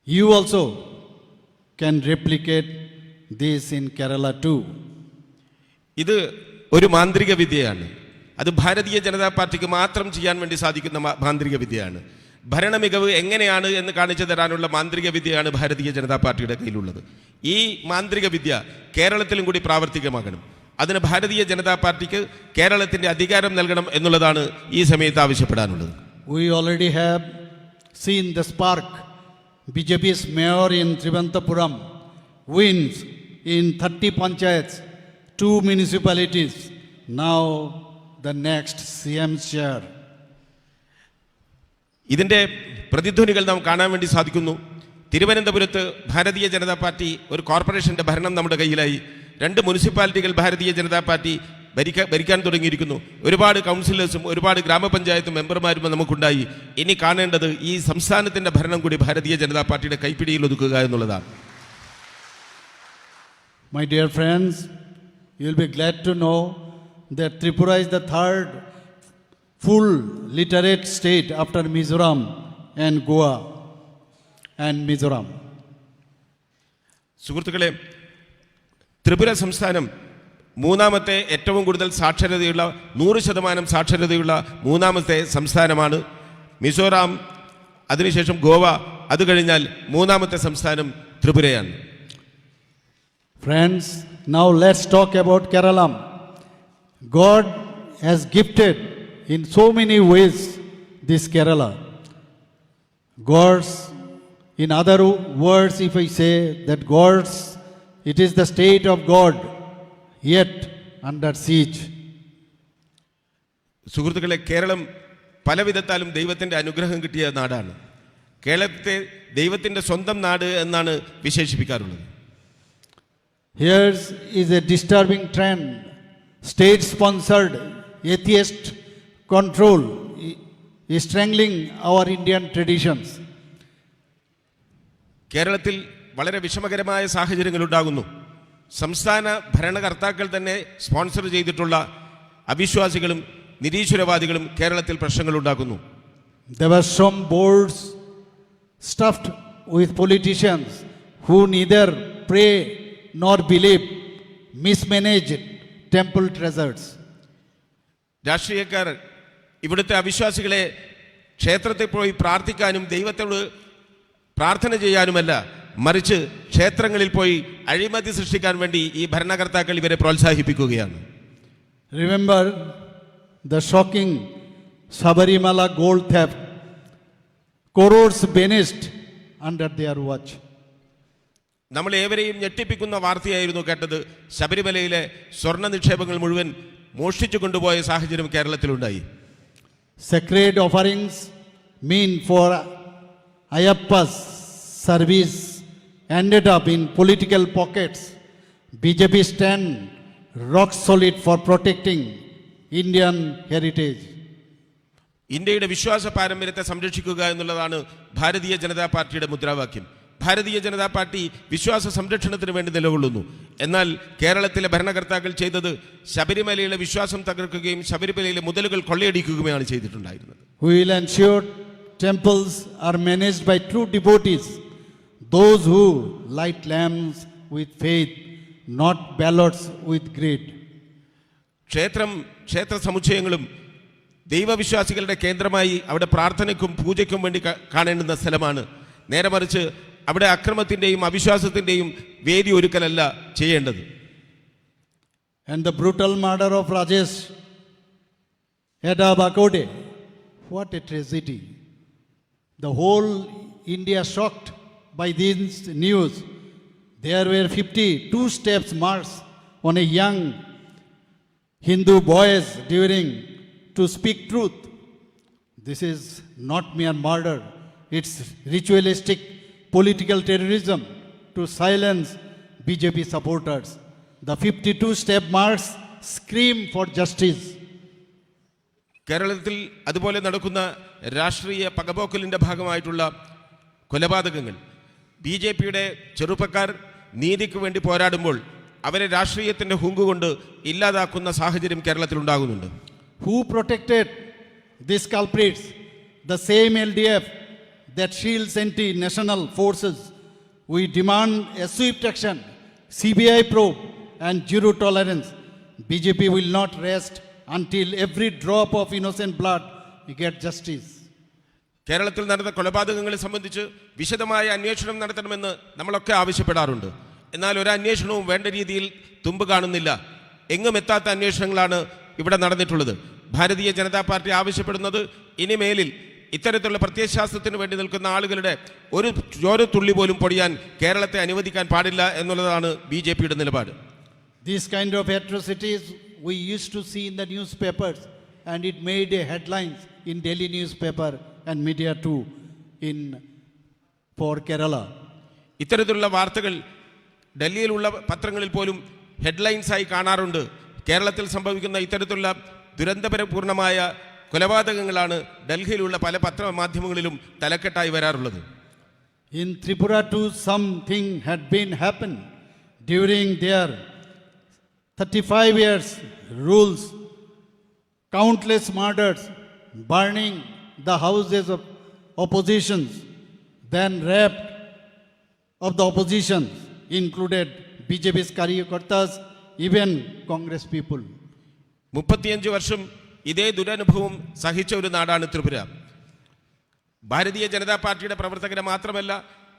you also can replicate this in Kerala too. ഇത് ഒരു മാന്ത്രിക വിദ്യയാണ്. അത് ഭാരതീയ ജനതാ പാർട്ടിക്ക് മാത്രം ചെയ്യാൻ വേണ്ടി സാധിക്കുന്ന മാന്ത്രിക വിദ്യയാണ്. ഭരണ മികവ് എങ്ങനെയാണ് എന്ന് കാണിച്ചു തരാനുള്ള മാന്ത്രിക വിദ്യയാണ് ഭാരതീയ ജനതാ പാർട്ടിയുടെ കയ്യിലുള്ളത്. ഈ മാന്ത്രിക വിദ്യ കേരളത്തിലും കൂടി പ്രാവർത്തികമാകണം. അതിന് ഭാരതീയ ജനതാ പാർട്ടിക്ക് കേരളത്തിൻ്റെ അധികാരം നൽകണം എന്നുള്ളതാണ് ഈ സമയത്ത് ആവശ്യപ്പെടാനുള്ളത്. We already have seen the spark. BJP's mayor in Trivandrum wins in 30 panchayats, 2 municipalities. Now the next CM's chair. ഇതിൻ്റെ പ്രതിധ്വനികൾ നാം കാണാൻ വേണ്ടി സാധിക്കുന്നു. തിരുവനന്തപുരത്ത് ഭാരതീയ ജനതാ പാർട്ടി ഒരു കോർപ്പറേഷൻ്റെ ഭരണം നമ്മുടെ കയ്യിലായി. 2 മുനിസിപ്പാലിറ്റികൾ ഭാരതീയ ജനതാ പാർട്ടി ഭരിക്കാൻ തുടങ്ങിയിരിക്കുന്നു. ഒരുപാട് കൗൺസിലേഴ്സും ഒരുപാട് ഗ്രാമപഞ്ചായത്ത് മെമ്പർമാരും നമുക്കുണ്ടായി. ഇനി കാണേണ്ടത് ഈ സംസ്ഥാനത്തിൻ്റെ ഭരണം കൂടി ഭാരതീയ ജനതാ പാർട്ടിയുടെ കൈപ്പിടിയിൽ ഒതുക്കുക എന്നുള്ളതാണ്. My dear friends, you will be glad to know that Tripura is the third full literate state after Mizoram and Goa and Mizoram. സുഹൃത്തുക്കളെ, ത്രിപുര സംസ്ഥാനം മൂന്നാമത്തെ ഏറ്റവും കൂടുതൽ സാക്ഷരതയുള്ള 100% സാക്ഷരതയുള്ള മൂന്നാമത്തെ സംസ്ഥാനമാണ്. മിസോറാം, അതിനുശേഷം ഗോവ, അത് കഴിഞ്ഞാൽ മൂന്നാമത്തെ സംസ്ഥാനം ത്രിപുരയാണ്. Friends, now let's talk about Kerala. God has gifted in so many ways this Kerala. God's, in other words, if I say that God's, it is the state of God, yet under siege. സുഹൃത്തുക്കളെ, കേരളം പലവിധത്താലും ദൈവത്തിൻ്റെ അനുഗ്രഹം കിട്ടിയ നാടാണ്. കേരളത്തെ ദൈവത്തിൻ്റെ സ്വന്തം നാട് എന്നാണ് വിശേഷിപ്പിക്കാറുള്ളത്. Here is a disturbing trend. State-sponsored atheist control is strangling our Indian traditions. കേരളത്തിൽ വളരെ വിഷമകരമായ സാഹചര്യങ്ങൾ ഉണ്ടാകുന്നു. സംസ്ഥാന ഭരണകർത്താക്കൾ തന്നെ സ്പോൺസർ ചെയ്തിട്ടുള്ള അവിശ്വാസികളും നിരീശ്വരവാദികളും കേരളത്തിൽ പ്രശ്നങ്ങൾ ഉണ്ടാക്കുന്നു. There were some boards stuffed with politicians who neither pray nor believe, mismanaged temple treasures. രാഷ്ട്രീയക്കാർ ഇവിടുത്തെ അവിശ്വാസികളെ ക്ഷേത്രത്തിൽ പോയി പ്രാർത്ഥിക്കാനും ദൈവത്തോട് പ്രാർത്ഥന ചെയ്യാനുമല്ല, മറിച്ച് ക്ഷേത്രങ്ങളിൽ പോയി അഴിമതി സൃഷ്ടിക്കാൻ വേണ്ടി ഈ ഭരണകർത്താക്കൾ ഇവരെ പ്രോത്സാഹിപ്പിക്കുകയാണ്. Remember the shocking Sabarimala gold theft. Crores vanished under their watch. നമ്മൾ ഏവരെയും ഞെട്ടിപ്പിക്കുന്ന വാർത്തയായിരുന്നു കേട്ടത്. ശബരിമലയിലെ സ്വർണ്ണ നിക്ഷേപങ്ങൾ മുഴുവൻ മോഷ്ടിച്ചു കൊണ്ടുപോയ സാഹചര്യം കേരളത്തിലുണ്ടായി. Sacred offerings meant for Ayyappa's service ended up in political pockets. BJP stand rock solid for protecting Indian heritage. ഇന്ത്യയുടെ വിശ്വാസ പാരമ്പര്യത്തെ സംരക്ഷിക്കുക എന്നുള്ളതാണ് ഭാരതീയ ജനതാ പാർട്ടിയുടെ മുദ്രാവാക്യം. ഭാരതീയ ജനതാ പാർട്ടി വിശ്വാസ സംരക്ഷണത്തിന് വേണ്ടി നിലകൊള്ളുന്നു. എന്നാൽ കേരളത്തിലെ ഭരണകർത്താക്കൾ ചെയ്തത് ശബരിമലയിലെ വിശ്വാസം തകർക്കുകയും ശബരിമലയിലെ മുതലുകൾ കൊള്ളയടിക്കുകയുമാണ് ചെയ്തിട്ടുണ്ടായിരുന്നത്. We will ensure temples are managed by true devotees, those who light lamps with faith, not ballots with greed. ക്ഷേത്ര സമുച്ചയങ്ങളും ദൈവവിശ്വാസികളുടെ കേന്ദ്രമായി അവിടെ പ്രാർത്ഥനയ്ക്കും പൂജയ്ക്കും വേണ്ടി കാണേണ്ടുന്ന സ്ഥലമാണ്. നേരെ മറിച്ച് അവിടെ അക്രമത്തിൻ്റെയും അവിശ്വാസത്തിൻ്റെയും വേദി ഒരുക്കലല്ല ചെയ്യേണ്ടത്. And the brutal murder of Rajesh Heda Bakode, what a tragedy. The whole India shocked by this news. There were 52 steps marched on a young Hindu boys during to speak truth. This is not mere murder. It's ritualistic political terrorism to silence BJP supporters. The 52-step march scream for justice. കേരളത്തിൽ അതുപോലെ നടക്കുന്ന രാഷ്ട്രീയ പകപോക്കലിൻ്റെ ഭാഗമായിട്ടുള്ള കൊലപാതകങ്ങൾ, BJPയുടെ ചെറുപ്പക്കാർ നീതിക്ക് വേണ്ടി പോരാടുമ്പോൾ അവരെ രാഷ്ട്രീയത്തിൻ്റെ ഹുങ്കുകൊണ്ട് ഇല്ലാതാക്കുന്ന സാഹചര്യം കേരളത്തിലുണ്ടാകുന്നുണ്ട്. Who protected these culprits? The same LDF that shields anti-national forces. We demand a swift action, CBI probe and zero tolerance. BJP will not rest until every drop of innocent blood get justice. കേരളത്തിൽ നടന്ന കൊലപാതകങ്ങളെ സംബന്ധിച്ച് വിശദമായ അന്വേഷണം നടത്തണമെന്ന് നമ്മളൊക്കെ ആവശ്യപ്പെടാറുണ്ട്. എന്നാൽ ഒരു അന്വേഷണവും വേണ്ട രീതിയിൽ തുമ്പ് കാണുന്നില്ല. എങ്ങും എത്താത്ത അന്വേഷണങ്ങളാണ് ഇവിടെ നടന്നിട്ടുള്ളത്. ഭാരതീയ ജനതാ പാർട്ടി ആവശ്യപ്പെടുന്നത് ഇനിമേലിൽ ഇത്തരത്തിലുള്ള പ്രത്യയശാസ്ത്രത്തിന് വേണ്ടി നിൽക്കുന്ന ആളുകളുടെ ഒരു ചോരത്തുള്ളി പോലും പൊടിയാൻ കേരളത്തെ അനുവദിക്കാൻ പാടില്ല എന്നുള്ളതാണ് BJPയുടെ നിലപാട്. This kind of atrocities we used to see in the newspapers, and it made a headlines in Delhi newspaper and media too for Kerala. ഇത്തരത്തിലുള്ള വാർത്തകൾ ഡൽഹിയിലുള്ള പത്രങ്ങളിൽ പോലും ഹെഡ്ലൈൻസായി കാണാറുണ്ട്. കേരളത്തിൽ സംഭവിക്കുന്ന ഇത്തരത്തിലുള്ള ദുരന്തപരപൂർണമായ കൊലപാതകങ്ങളാണ് ഡൽഹിയിലുള്ള പല പത്രമാധ്യമങ്ങളിലും തലക്കെട്ടായി വരാറുള്ളത്. In Tripura too, something had been happened during their 35 years rules. Countless murders, burning the houses of oppositions, then rape of the opposition, included BJP's Karyakartas, even Congress people. 35 വർഷം ഇതേ ദുരനുഭവം സഹിച്ച ഒരു നാടാണ് ത്രിപുര. ഭാരതീയ ജനതാ പാർട്ടിയുടെ പ്രവർത്തകരെ മാത്രമല്ല,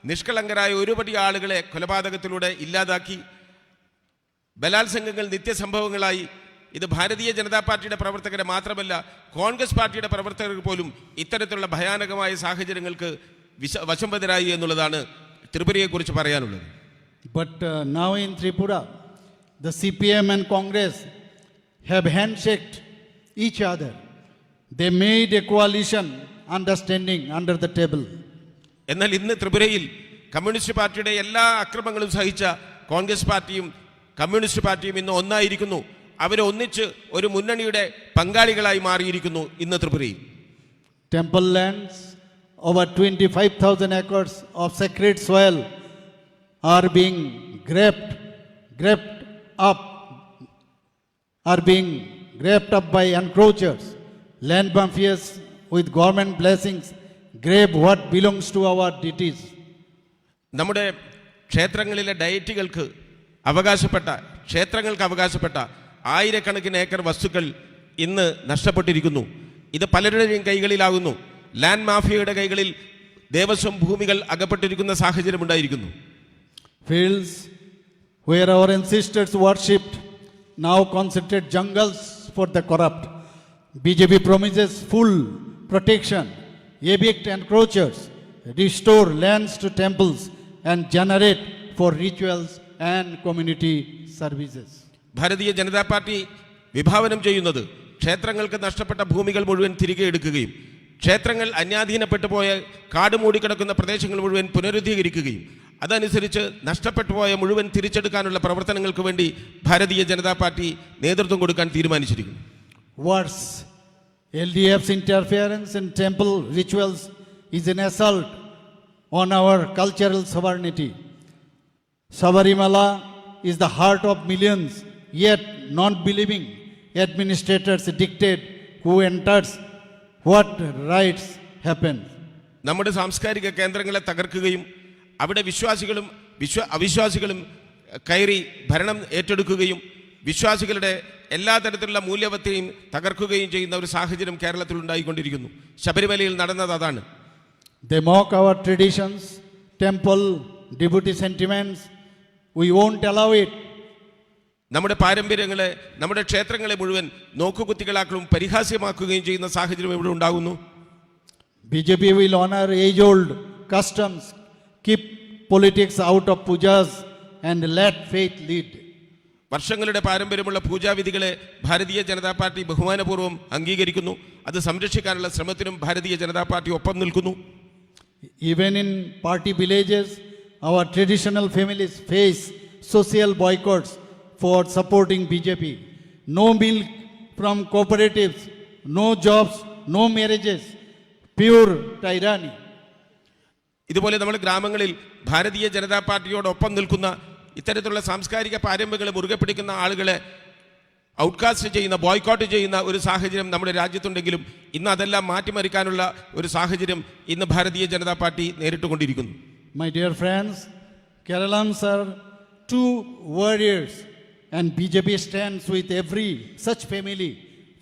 നിഷ്കളങ്കരായ ഒരുപടി ആളുകളെ കൊലപാതകത്തിലൂടെ ഇല്ലാതാക്കി. ബലാത്സംഗങ്ങൾ നിത്യസംഭവങ്ങളായി. ഇത് ഭാരതീയ ജനതാ പാർട്ടിയുടെ പ്രവർത്തകരെ മാത്രമല്ല, കോൺഗ്രസ് പാർട്ടിയുടെ പ്രവർത്തകർ പോലും ഇത്തരത്തിലുള്ള ഭയാനകമായ സാഹചര്യങ്ങൾക്ക് വശംവദരായി എന്നുള്ളതാണ് ത്രിപുരയെക്കുറിച്ച് പറയാനുള്ളത്. But now in Tripura, the CPM and Congress have handshaked each other. They made a coalition understanding under the table. എന്നാൽ ഇന്ന് ത്രിപുരയിൽ കമ്മ്യൂണിസ്റ്റ് പാർട്ടിയുടെ എല്ലാ അക്രമങ്ങളും സഹിച്ച കോൺഗ്രസ് പാർട്ടിയും കമ്മ്യൂണിസ്റ്റ് പാർട്ടിയും ഇന്ന് ഒന്നായിരിക്കുന്നു. അവരെ ഒന്നിച്ച് ഒരു മുന്നണിയുടെ പങ്കാളികളായി മാറിയിരിക്കുന്നു ഇന്ന് ത്രിപുരയിൽ. Temple lands, over 25,000 acres of sacred soil are being grabbed up by encroachers. Land mafias with government blessings grab what belongs to our deities. നമ്മുടെ ക്ഷേത്രങ്ങളിലെ ഡയറ്റികൾക്ക് അവകാശപ്പെട്ട ആയിരക്കണക്കിന് ഏക്കർ വസ്തുക്കൾ ഇന്ന് നഷ്ടപ്പെട്ടിരിക്കുന്നു. ഇത് പലരുടെയും കൈകളിലാകുന്നു. ലാൻഡ് മാഫിയയുടെ കൈകളിൽ ദേവസ്വം ഭൂമികൾ അകപ്പെട്ടിരിക്കുന്ന സാഹചര്യം ഉണ്ടായിരിക്കുന്നു. Fields where our ancestors worshipped now concentrate jungles for the corrupt. BJP promises full protection, evict encroachers, restore lands to temples, and generate for rituals and community services. Bharatiya Janata party വിഭാവനം ചെയ്യുന്നത് ക്ഷേത്രങ്ങൾക്ക് നഷ്ടപ്പെട്ട ഭൂമികൾ മുഴുവൻ തിരികെ എടുക്കുകയും ക്ഷേത്രങ്ങൾ അന്യാധീനപ്പെട്ടു പോയ കാട് മൂടിക്കിടക്കുന്ന പ്രദേശങ്ങൾ മുഴുവൻ പുനരുദ്ധീകരിക്കുകയും അതനുസരിച്ച് നഷ്ടപ്പെട്ടു പോയ മുഴുവൻ തിരിച്ചെടുക്കാനുള്ള പ്രവർത്തനങ്ങൾക്ക് വേണ്ടി ഭാരതീയ ജനതാ പാർട്ടി നേതൃത്വം കൊടുക്കാൻ തീരുമാനിച്ചിരിക്കുന്നു. Worse, LDF's interference in temple rituals is an assault on our cultural sovereignty. Sabarimala is the heart of millions, yet non-believing administrators dictate who enters, what rights happen. നമ്മുടെ സാംസ്കാരിക കേന്ദ്രങ്ങളെ തകർക്കുകയും അവിടെ വിശ്വാസികളും അവിശ്വാസികളും കയറി ഭരണം ഏറ്റെടുക്കുകയും വിശ്വാസികളുടെ എല്ലാ തരത്തിലുള്ള മൂല്യവത്തെയും തകർക്കുകയും ചെയ്യുന്ന ഒരു സാഹചര്യം കേരളത്തിൽ ഉണ്ടായിക്കൊണ്ടിരിക്കുന്നു. ശബരിമലയിൽ നടന്നത് അതാണ്. They mock our traditions, temple, devotee sentiments. We won't allow it. നമ്മുടെ പാരമ്പര്യങ്ങളെ, നമ്മുടെ ക്ഷേത്രങ്ങളെ മുഴുവൻ നോക്കുകുത്തികളാക്കുകയും പരിഹാസ്യമാക്കുകയും ചെയ്യുന്ന സാഹചര്യം ഇവിടെ ഉണ്ടാകുന്നു. BJP will honor age-old customs, keep politics out of pujas, and let faith lead. വർഷങ്ങളുടെ പാരമ്പര്യമുള്ള പൂജാവിധികളെ ഭാരതീയ ജനതാ പാർട്ടി ബഹുമാനപൂർവ്വം അംഗീകരിക്കുന്നു. അത് സംരക്ഷിക്കാനുള്ള ശ്രമത്തിനും ഭാരതീയ ജനതാ പാർട്ടി ഒപ്പം നിൽക്കുന്നു. Even in party villages, our traditional families face social boycotts for supporting BJP. No milk from cooperatives, no jobs, no marriages, pure tyranny. ഇതുപോലെ നമ്മൾ ഗ്രാമങ്ങളിൽ ഭാരതീയ ജനതാ പാർട്ടിയോടൊപ്പം നിൽക്കുന്ന ഇത്തരത്തിലുള്ള സാംസ്കാരിക പാരമ്പര്യങ്ങളെ മുറുകെ പിടിക്കുന്ന ആളുകളെ ഔട്ട്കാസ്റ്റ് ചെയ്യുന്ന, ബോയ്ക്കോട്ട് ചെയ്യുന്ന ഒരു സാഹചര്യം നമ്മുടെ രാജ്യത്തുണ്ടെങ്കിലും ഇന്ന് അതെല്ലാം മാറ്റിമറിക്കാനുള്ള ഒരു സാഹചര്യം ഇന്ന് ഭാരതീയ ജനതാ പാർട്ടി നേരിട്ടുകൊണ്ടിരിക്കുന്നു. My dear friends, Keralans are two warriors and BJP stands with every such family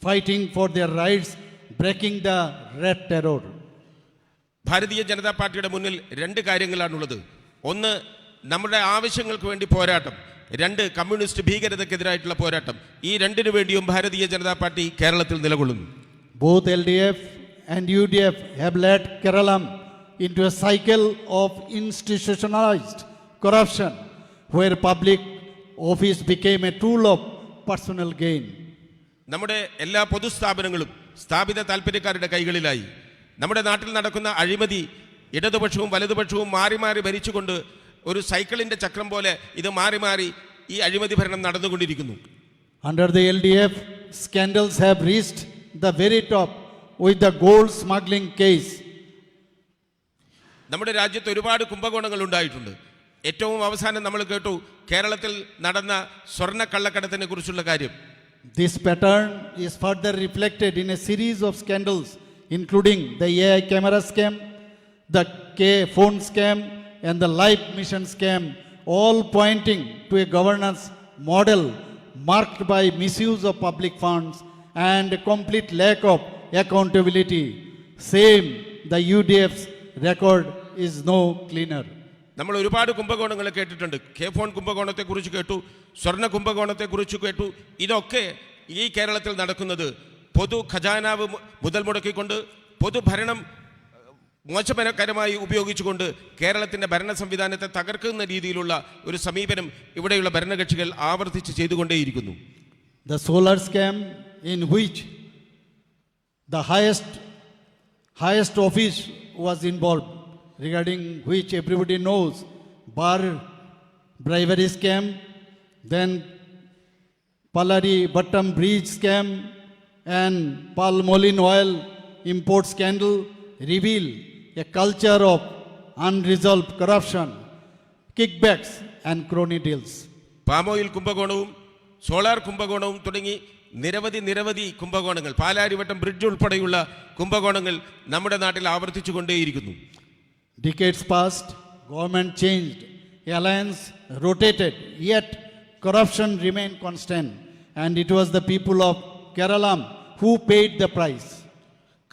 fighting for their rights, breaking the red terror. Bharatiya Janata പാർട്ടിയുടെ മുന്നിൽ രണ്ട് കാര്യങ്ങളാണുള്ളത്. ഒന്ന്, നമ്മുടെ ആവശ്യങ്ങൾക്ക് വേണ്ടി പോരാട്ടം. രണ്ട്, കമ്മ്യൂണിസ്റ്റ് ഭീകരതയ്ക്കെതിരായിട്ടുള്ള പോരാട്ടം. ഈ രണ്ടിനു വേണ്ടിയും ഭാരതീയ ജനതാ പാർട്ടി കേരളത്തിൽ നിലകൊള്ളുന്നു. Both LDF and UDF have led Kerala into a cycle of institutionalized corruption where public office became a tool of personal gain. നമ്മുടെ എല്ലാ പൊതുസ്ഥാപനങ്ങളും സ്ഥാപിത താല്പര്യക്കാരുടെ കൈകളിലായി. നമ്മുടെ നാട്ടിൽ നടക്കുന്ന അഴിമതി ഇടതുപക്ഷവും വലതുപക്ഷവും മാറി മാറി ഭരിച്ചുകൊണ്ട് ഒരു സൈക്കിളിന്റെ ചക്രം പോലെ ഇത് മാറി മാറി ഈ അഴിമതി ഭരണം നടന്നുകൊണ്ടിരിക്കുന്നു. Under the LDF, scandals have reached the very top with the gold smuggling case. നമ്മുടെ രാജ്യത്ത് ഒരുപാട് കുംഭകോണങ്ങൾ ഉണ്ടായിട്ടുണ്ട്. ഏറ്റവും അവസാനം നമ്മൾ കേട്ടു കേരളത്തിൽ നടന്ന സ്വർണ്ണ കള്ളക്കടത്തിനെ കുറിച്ചുള്ള കാര്യം. This pattern is further reflected in a series of scandals, including the AI camera scam, the K phone scam, and the life mission scam, all pointing to a governance model marked by misuse of public funds and a complete lack of accountability. Same, the UDF's record is no cleaner. നമ്മൾ ഒരുപാട് കുംഭകോണങ്ങൾ കേട്ടിട്ടുണ്ട്. കെ ഫോൺ കുംഭകോണത്തെ കുറിച്ച് കേട്ടു, സ്വർണ്ണ കുംഭകോണത്തെ കുറിച്ച് കേട്ടു. ഇതൊക്കെ ഈ കേരളത്തിൽ നടക്കുന്നത് പൊതു ഖജാനാവ് മുതൽ മുടക്കിക്കൊണ്ട് പൊതുഭരണം മോശകരമായി ഉപയോഗിച്ചുകൊണ്ട് കേരളത്തിൻ്റെ ഭരണ സംവിധാനത്തെ തകർക്കുന്ന രീതിയിലുള്ള ഒരു സമീപനം ഇവിടെയുള്ള ഭരണകക്ഷികൾ ആവർത്തിച്ച് ചെയ്തുകൊണ്ടേയിരിക്കുന്നു. The solar scam, in which the highest office was involved, regarding which everybody knows, bar bribery scam, then Palari Bottom Bridge scam and palm oil import scandal reveal a culture of unresolved corruption, kickbacks and crony deals. Palm oil കുംഭകോണവും സോളാർ കുംഭകോണവും തുടങ്ങി നിരവധി കുംഭകോണങ്ങൾ, പാലാരിവട്ടം ബ്രിഡ്ജ് ഉൾപ്പെടെയുള്ള കുംഭകോണങ്ങൾ നമ്മുടെ നാട്ടിൽ ആവർത്തിച്ചു കൊണ്ടേയിരിക്കുന്നു. Decades passed, government changed, alliance rotated, yet corruption remained constant, and it was the people of Kerala who paid the price.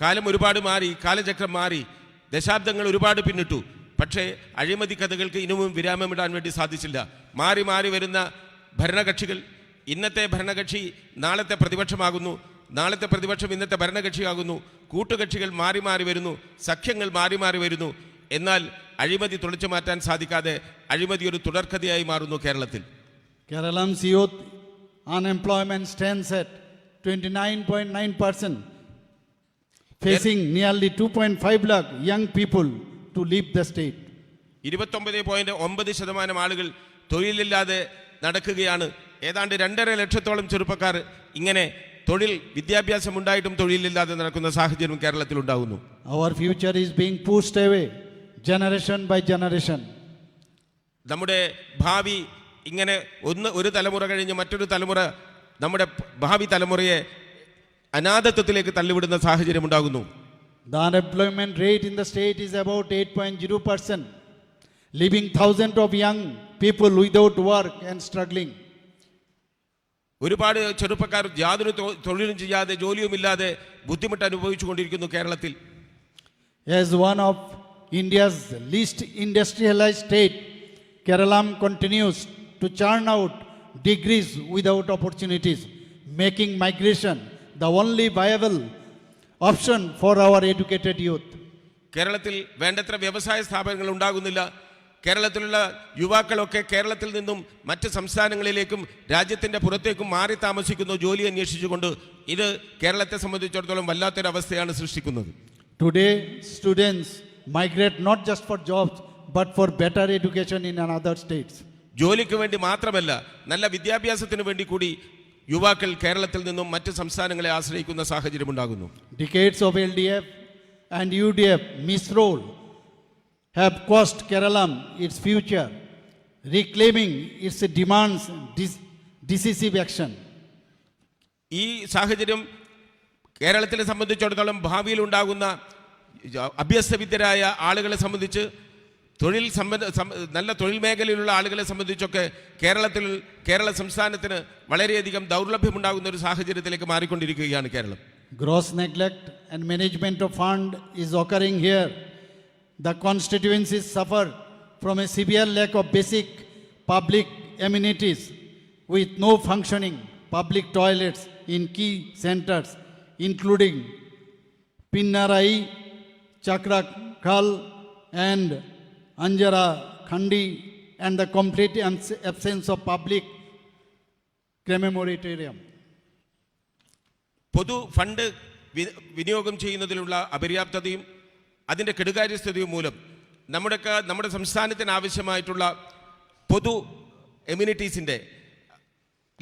കാലം ഒരുപാട് മാറി, കാലചക്രം മാറി, ദശാബ്ദങ്ങൾ ഒരുപാട് പിന്നിട്ടു. പക്ഷേ അഴിമതി കഥകൾക്ക് ഇനിയും വിരാമമിടാൻ വേണ്ടി സാധിച്ചില്ല. മാറി മാറി വരുന്ന ഭരണകക്ഷികൾ, ഇന്നത്തെ ഭരണകക്ഷി നാളത്തെ പ്രതിപക്ഷമാകുന്നു, നാളത്തെ പ്രതിപക്ഷം ഇന്നത്തെ ഭരണകക്ഷിയാകുന്നു, കൂട്ടുകക്ഷികൾ മാറി മാറി വരുന്നു, സഖ്യങ്ങൾ മാറി മാറി വരുന്നു. എന്നാൽ അഴിമതി തുളച്ചു മാറ്റാൻ സാധിക്കാതെ അഴിമതി ഒരു തുടർക്കഥയായി മാറുന്നു കേരളത്തിൽ. Kerala's youth unemployment stands at 29.9%, facing nearly 2.5 lakh young people to leave the state. 29.9% ആളുകൾ തൊഴിലില്ലാതെ നടക്കുകയാണ്. ഏതാണ്ട് 2.5 ലക്ഷത്തോളം ചെറുപ്പക്കാർ ഇങ്ങനെ വിദ്യാഭ്യാസം ഉണ്ടായിട്ടും തൊഴിലില്ലാതെ നടക്കുന്ന സാഹചര്യം കേരളത്തിൽ ഉണ്ടാകുന്നു. Our future is being pushed away generation by generation. നമ്മുടെ ഭാവി ഇങ്ങനെ ഒരു തലമുറ കഴിഞ്ഞ് മറ്റൊരു തലമുറ നമ്മുടെ ഭാവി തലമുറയെ അനാഥത്വത്തിലേക്ക് തള്ളിവിടുന്ന സാഹചര്യം ഉണ്ടാകുന്നു. The unemployment rate in the state is about 8.0%, leaving thousands of young people without work and struggling. ഒരുപാട് ചെറുപ്പക്കാർ യാതൊരു തൊഴിലും ചെയ്യാതെ ജോലിയുമില്ലാതെ ബുദ്ധിമുട്ട് അനുഭവിച്ചുകൊണ്ടിരിക്കുന്നു കേരളത്തിൽ. As one of India's least industrialized state, Kerala continues to churn out degrees without opportunities, making migration the only viable option for our educated youth. കേരളത്തിൽ വേണ്ടത്ര വ്യവസായ സ്ഥാപനങ്ങൾ ഉണ്ടാകുന്നില്ല. കേരളത്തിലുള്ള യുവാക്കളൊക്കെ കേരളത്തിൽ നിന്നും മറ്റ് സംസ്ഥാനങ്ങളിലേക്കും രാജ്യത്തിൻ്റെ പുറത്തേക്കും മാറി താമസിക്കുന്നു ജോലി അന്വേഷിച്ചുകൊണ്ട്. ഇത് കേരളത്തെ സംബന്ധിച്ചിടത്തോളം വല്ലാത്തൊരവസ്ഥയാണ് സൃഷ്ടിക്കുന്നത്. Today, students migrate not just for jobs but for better education in another states. ജോലിക്ക് വേണ്ടി മാത്രമല്ല, നല്ല വിദ്യാഭ്യാസത്തിന് വേണ്ടി കൂടി യുവാക്കൾ കേരളത്തിൽ നിന്നും മറ്റ് സംസ്ഥാനങ്ങളെ ആശ്രയിക്കുന്ന സാഹചര്യം ഉണ്ടാകുന്നു. Decades of LDF and UDF misrule have cost Kerala its future, reclaiming its demands decisive action. ഈ സാഹചര്യം കേരളത്തിനെ സംബന്ധിച്ചിടത്തോളം ഭാവിയിൽ ഉണ്ടാകുന്ന അഭ്യസ്തവിദ്യരായ ആളുകളെ സംബന്ധിച്ച് നല്ല തൊഴിൽ മേഖലയിലുള്ള ആളുകളെ സംബന്ധിച്ചൊക്കെ കേരള സംസ്ഥാനത്തിന് വളരെയധികം ദൗർലഭ്യമുണ്ടാകുന്ന ഒരു സാഹചര്യത്തിലേക്ക് മാറിക്കൊണ്ടിരിക്കുകയാണ് Keralam. Gross neglect and management of fund is occurring here. The constituencies suffer from a severe lack of basic public amenities with no functioning public toilets in key centers including Pinnarai, Chakrakhal and Anjara Khandi, and the complete absence of public crematorium. പൊതു ഫണ്ട് വിനിയോഗം ചെയ്യുന്നതിലുള്ള അപര്യാപ്തതയും അതിൻ്റെ കെടുകാര്യസ്ഥതയും മൂലം നമ്മുടെ സംസ്ഥാനത്തിന് ആവശ്യമായിട്ടുള്ള പൊതു എമ്യൂണിറ്റീസിൻ്റെ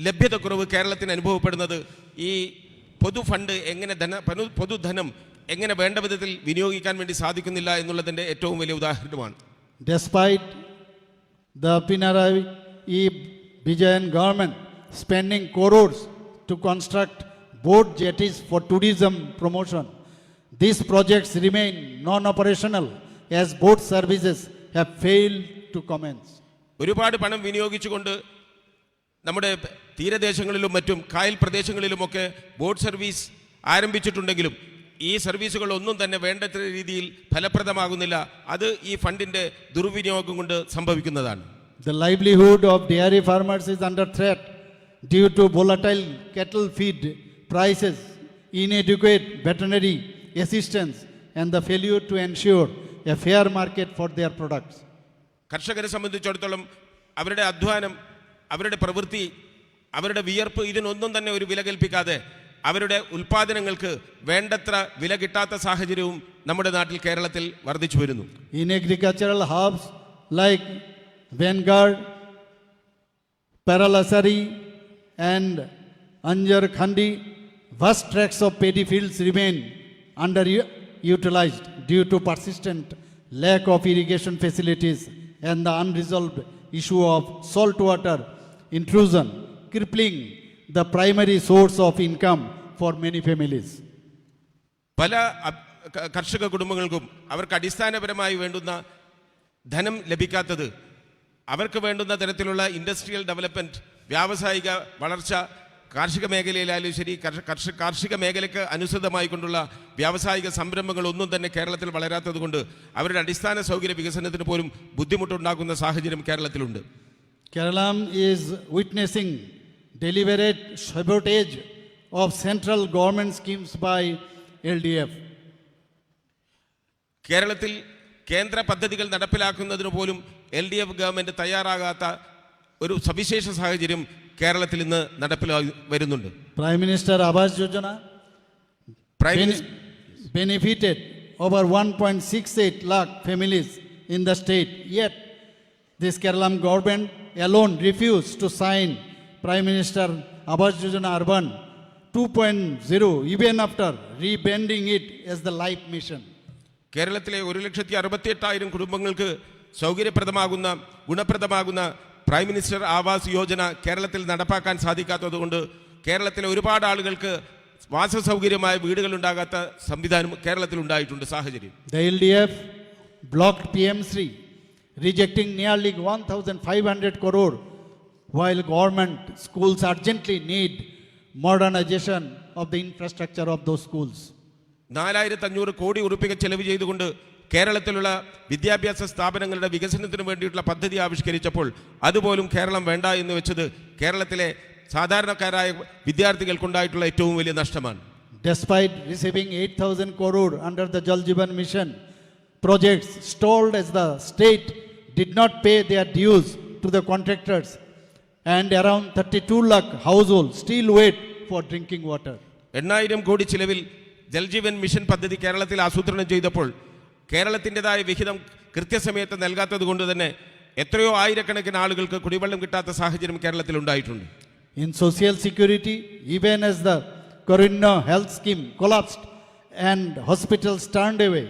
ലഭ്യതക്കുറവ് കേരളത്തിന് അനുഭവപ്പെടുന്നത് ഈ പൊതുധനം എങ്ങനെ വേണ്ട വിധത്തിൽ വിനിയോഗിക്കാൻ വേണ്ടി സാധിക്കുന്നില്ല എന്നുള്ളതിൻ്റെ ഏറ്റവും വലിയ ഉദാഹരണമാണ്. Despite the Pinarayi Vijayan government spending crores to construct boat jetties for tourism promotion, these projects remain non-operational as boat services have failed to commence. ഒരുപാട് പണം വിനിയോഗിച്ചുകൊണ്ട് നമ്മുടെ തീരദേശങ്ങളിലും മറ്റും കായൽ പ്രദേശങ്ങളിലുമൊക്കെ ബോട്ട് സർവീസ് ആരംഭിച്ചിട്ടുണ്ടെങ്കിലും ഈ സർവീസുകൾ ഒന്നും തന്നെ വേണ്ടത്ര രീതിയിൽ ഫലപ്രദമാകുന്നില്ല. അത് ഈ ഫണ്ടിന്റെ ദുർവിനിയോഗം കൊണ്ട് സംഭവിക്കുന്നതാണ്. The livelihood of dairy farmers is under threat due to volatile cattle feed prices, inadequate veterinary assistance and the failure to ensure a fair market for their products. കർഷകരെ സംബന്ധിച്ചിടത്തോളം അവരുടെ അധ്വാനം, അവരുടെ പ്രവൃത്തി, അവരുടെ വിയർപ്പ് ഇതിനൊന്നും തന്നെ ഒരു വില കൽപ്പിക്കാതെ അവരുടെ ഉൽപ്പാദനങ്ങൾക്ക് വേണ്ടത്ര വില കിട്ടാത്ത സാഹചര്യവും നമ്മുടെ നാട്ടിൽ കേരളത്തിൽ വർദ്ധിച്ചു വരുന്നു. In agricultural hubs like Vanguard, Paralasari and Anjar Khandi, vast tracts of paddy fields remain underutilized due to persistent lack of irrigation facilities and the unresolved issue of saltwater intrusion, crippling the primary source of income for many families. പല കർഷക കുടുംബങ്ങൾക്കും അവർക്ക് അടിസ്ഥാനപരമായി വേണ്ടുന്ന ധനം ലഭിക്കാത്തത്, അവർക്ക് വേണ്ടുന്ന തരത്തിലുള്ള ഇൻഡസ്ട്രിയൽ ഡെവലപ്മെൻറ്റ്, വ്യാവസായിക വളർച്ച, കാർഷിക മേഖലയിലായാലും ശരി, കാർഷിക മേഖലയ്ക്ക് അനുസൃതമായി കൊണ്ടുള്ള വ്യാവസായിക സംരംഭങ്ങൾ ഒന്നും തന്നെ കേരളത്തിൽ വളരാത്തത് കൊണ്ട് അവരുടെ അടിസ്ഥാന സൗകര്യ വികസനത്തിന് പോലും ബുദ്ധിമുട്ടുണ്ടാക്കുന്ന സാഹചര്യം കേരളത്തിലുണ്ട്. Kerala is witnessing deliberate sabotage of central government schemes by LDF. കേരളത്തിൽ കേന്ദ്ര പദ്ധതികൾ നടപ്പിലാക്കുന്നതിന് പോലും LDF ഗവൺമെൻറ് തയ്യാറാകാത്ത ഒരു സവിശേഷ സാഹചര്യം കേരളത്തിൽ ഇന്ന് നടപ്പിലായി വരുന്നുണ്ട്. Prime Minister Awas Yojana benefited over 1.68 lakh families in the state, yet this Kerala government alone refused to sign Prime Minister Awas Yojana Urban 2.0 even after rebranding it as the Life Mission. കേരളത്തിലെ 1,68,000 കുടുംബങ്ങൾക്ക് സൗകര്യപ്രദമാകുന്ന ഗുണപ്രദമാകുന്ന പ്രൈം മിനിസ്റ്റർ ആവാസ് യോജന കേരളത്തിൽ നടപ്പാക്കാൻ സാധിക്കാത്തതുകൊണ്ട് കേരളത്തിലെ ഒരുപാട് ആളുകൾക്ക് വാസസൗകര്യമായ വീടുകൾ ഉണ്ടാകാത്ത സംവിധാനം കേരളത്തിൽ ഉണ്ടായിട്ടുണ്ട് സാഹചര്യം. The LDF blocked PM3, rejecting nearly 1,500 crore, while government schools urgently need modernization of the infrastructure of those schools. 4,500 കോടി ഉറുപ്പിക ചെലവ് ചെയ്തുകൊണ്ട് കേരളത്തിലുള്ള വിദ്യാഭ്യാസ സ്ഥാപനങ്ങളുടെ വികസനത്തിന് വേണ്ടിയിട്ടുള്ള പദ്ധതി ആവിഷ്കരിച്ചപ്പോൾ അതുപോലും കേരളം വേണ്ട എന്ന് വെച്ചത് കേരളത്തിലെ സാധാരണക്കാരായ വിദ്യാർത്ഥികൾക്കുണ്ടായിട്ടുള്ള ഏറ്റവും വലിയ നഷ്ടമാണ്. Despite receiving 8,000 crore under the Jal Jeevan Mission projects, stalled as the state did not pay their dues to the contractors, and around 32 lakh households still wait for drinking water. 8,000 കോടി ചിലവിൽ ജൽജീവൻ മിഷൻ പദ്ധതി കേരളത്തിൽ ആസൂത്രണം ചെയ്തപ്പോൾ കേരളത്തിൻ്റെതായ വിഹിതം കൃത്യസമയത്ത് നൽകാത്തത് കൊണ്ട് തന്നെ എത്രയോ ആയിരക്കണക്കിന് ആളുകൾക്ക് കുടിവെള്ളം കിട്ടാത്ത സാഹചര്യം കേരളത്തിൽ ഉണ്ടായിട്ടുണ്ട്. In social security, even as the Corona health scheme collapsed and hospitals turned away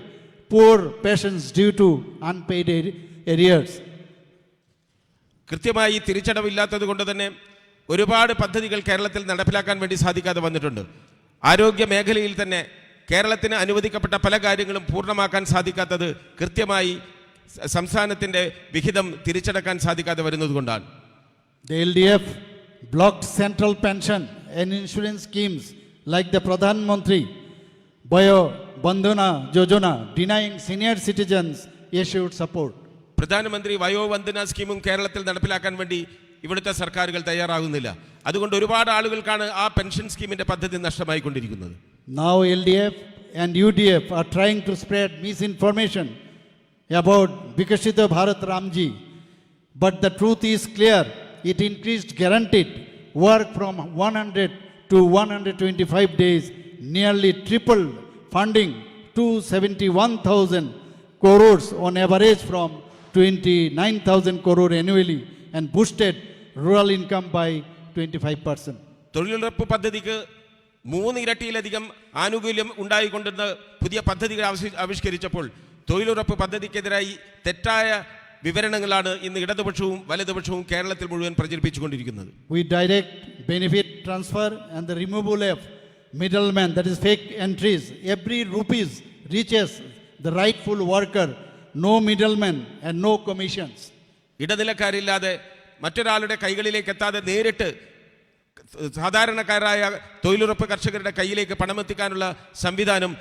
poor patients due to unpaid arrears. കൃത്യമായി തിരിച്ചടവില്ലാത്തത് കൊണ്ട് തന്നെ ഒരുപാട് പദ്ധതികൾ കേരളത്തിൽ നടപ്പിലാക്കാൻ വേണ്ടി സാധിക്കാതെ വന്നിട്ടുണ്ട്. ആരോഗ്യ മേഖലയിൽ തന്നെ കേരളത്തിന് അനുവദിക്കപ്പെട്ട പല കാര്യങ്ങളും പൂർണ്ണമാക്കാൻ സാധിക്കാത്തത് കൃത്യമായി സംസ്ഥാനത്തിൻ്റെ വിഹിതം തിരിച്ചടക്കാൻ സാധിക്കാതെ വരുന്നതുകൊണ്ടാണ്. The LDF blocked central pension and insurance schemes like the Pradhan Mantri Bayo Bandhana Yojana, denying senior citizens assured support. പ്രധാനമന്ത്രി വയോവന്ദന സ്കീമും കേരളത്തിൽ നടപ്പിലാക്കാൻ വേണ്ടി ഇവിടുത്തെ സർക്കാരുകൾ തയ്യാറാകുന്നില്ല. അതുകൊണ്ട് ഒരുപാട് ആളുകൾക്കാണ് ആ പെൻഷൻ സ്കീമിന്റെ പദ്ധതി നഷ്ടമായിക്കൊണ്ടിരിക്കുന്നത്. Now LDF and UDF are trying to spread misinformation about Vikasita Bharat Ramji. But the truth is clear. It increased guaranteed work from 100 to 125 days, nearly tripled funding to 71,000 crores on average from 29,000 crore annually, and boosted rural income by 25%. തൊഴിലുറപ്പ് പദ്ധതിക്ക് 3 ഇരട്ടിയിലധികം ആനുകൂല്യം ഉണ്ടായിക്കൊണ്ടിരുന്ന പുതിയ പദ്ധതികൾ ആവിഷ്കരിച്ചപ്പോൾ തൊഴിലുറപ്പ് പദ്ധതിക്കെതിരായി തെറ്റായ വിവരണങ്ങളാണ് ഇന്ന് ഇടതുപക്ഷവും വലതുപക്ഷവും കേരളത്തിൽ മുഴുവൻ പ്രചരിപ്പിച്ചുകൊണ്ടിരിക്കുന്നത്. We direct benefit transfer and the removal of middlemen, that is fake entries. Every rupees reaches the rightful worker, no middlemen and no commissions. ഇടനിലക്കാരില്ലാതെ മറ്റൊരാളുടെ കൈകളിലേക്ക് എത്താതെ നേരിട്ട് സാധാരണക്കാരായ തൊഴിലുറപ്പ് കർഷകരുടെ കയ്യിലേക്ക് പണമെത്തിക്കാനുള്ള സംവിധാനം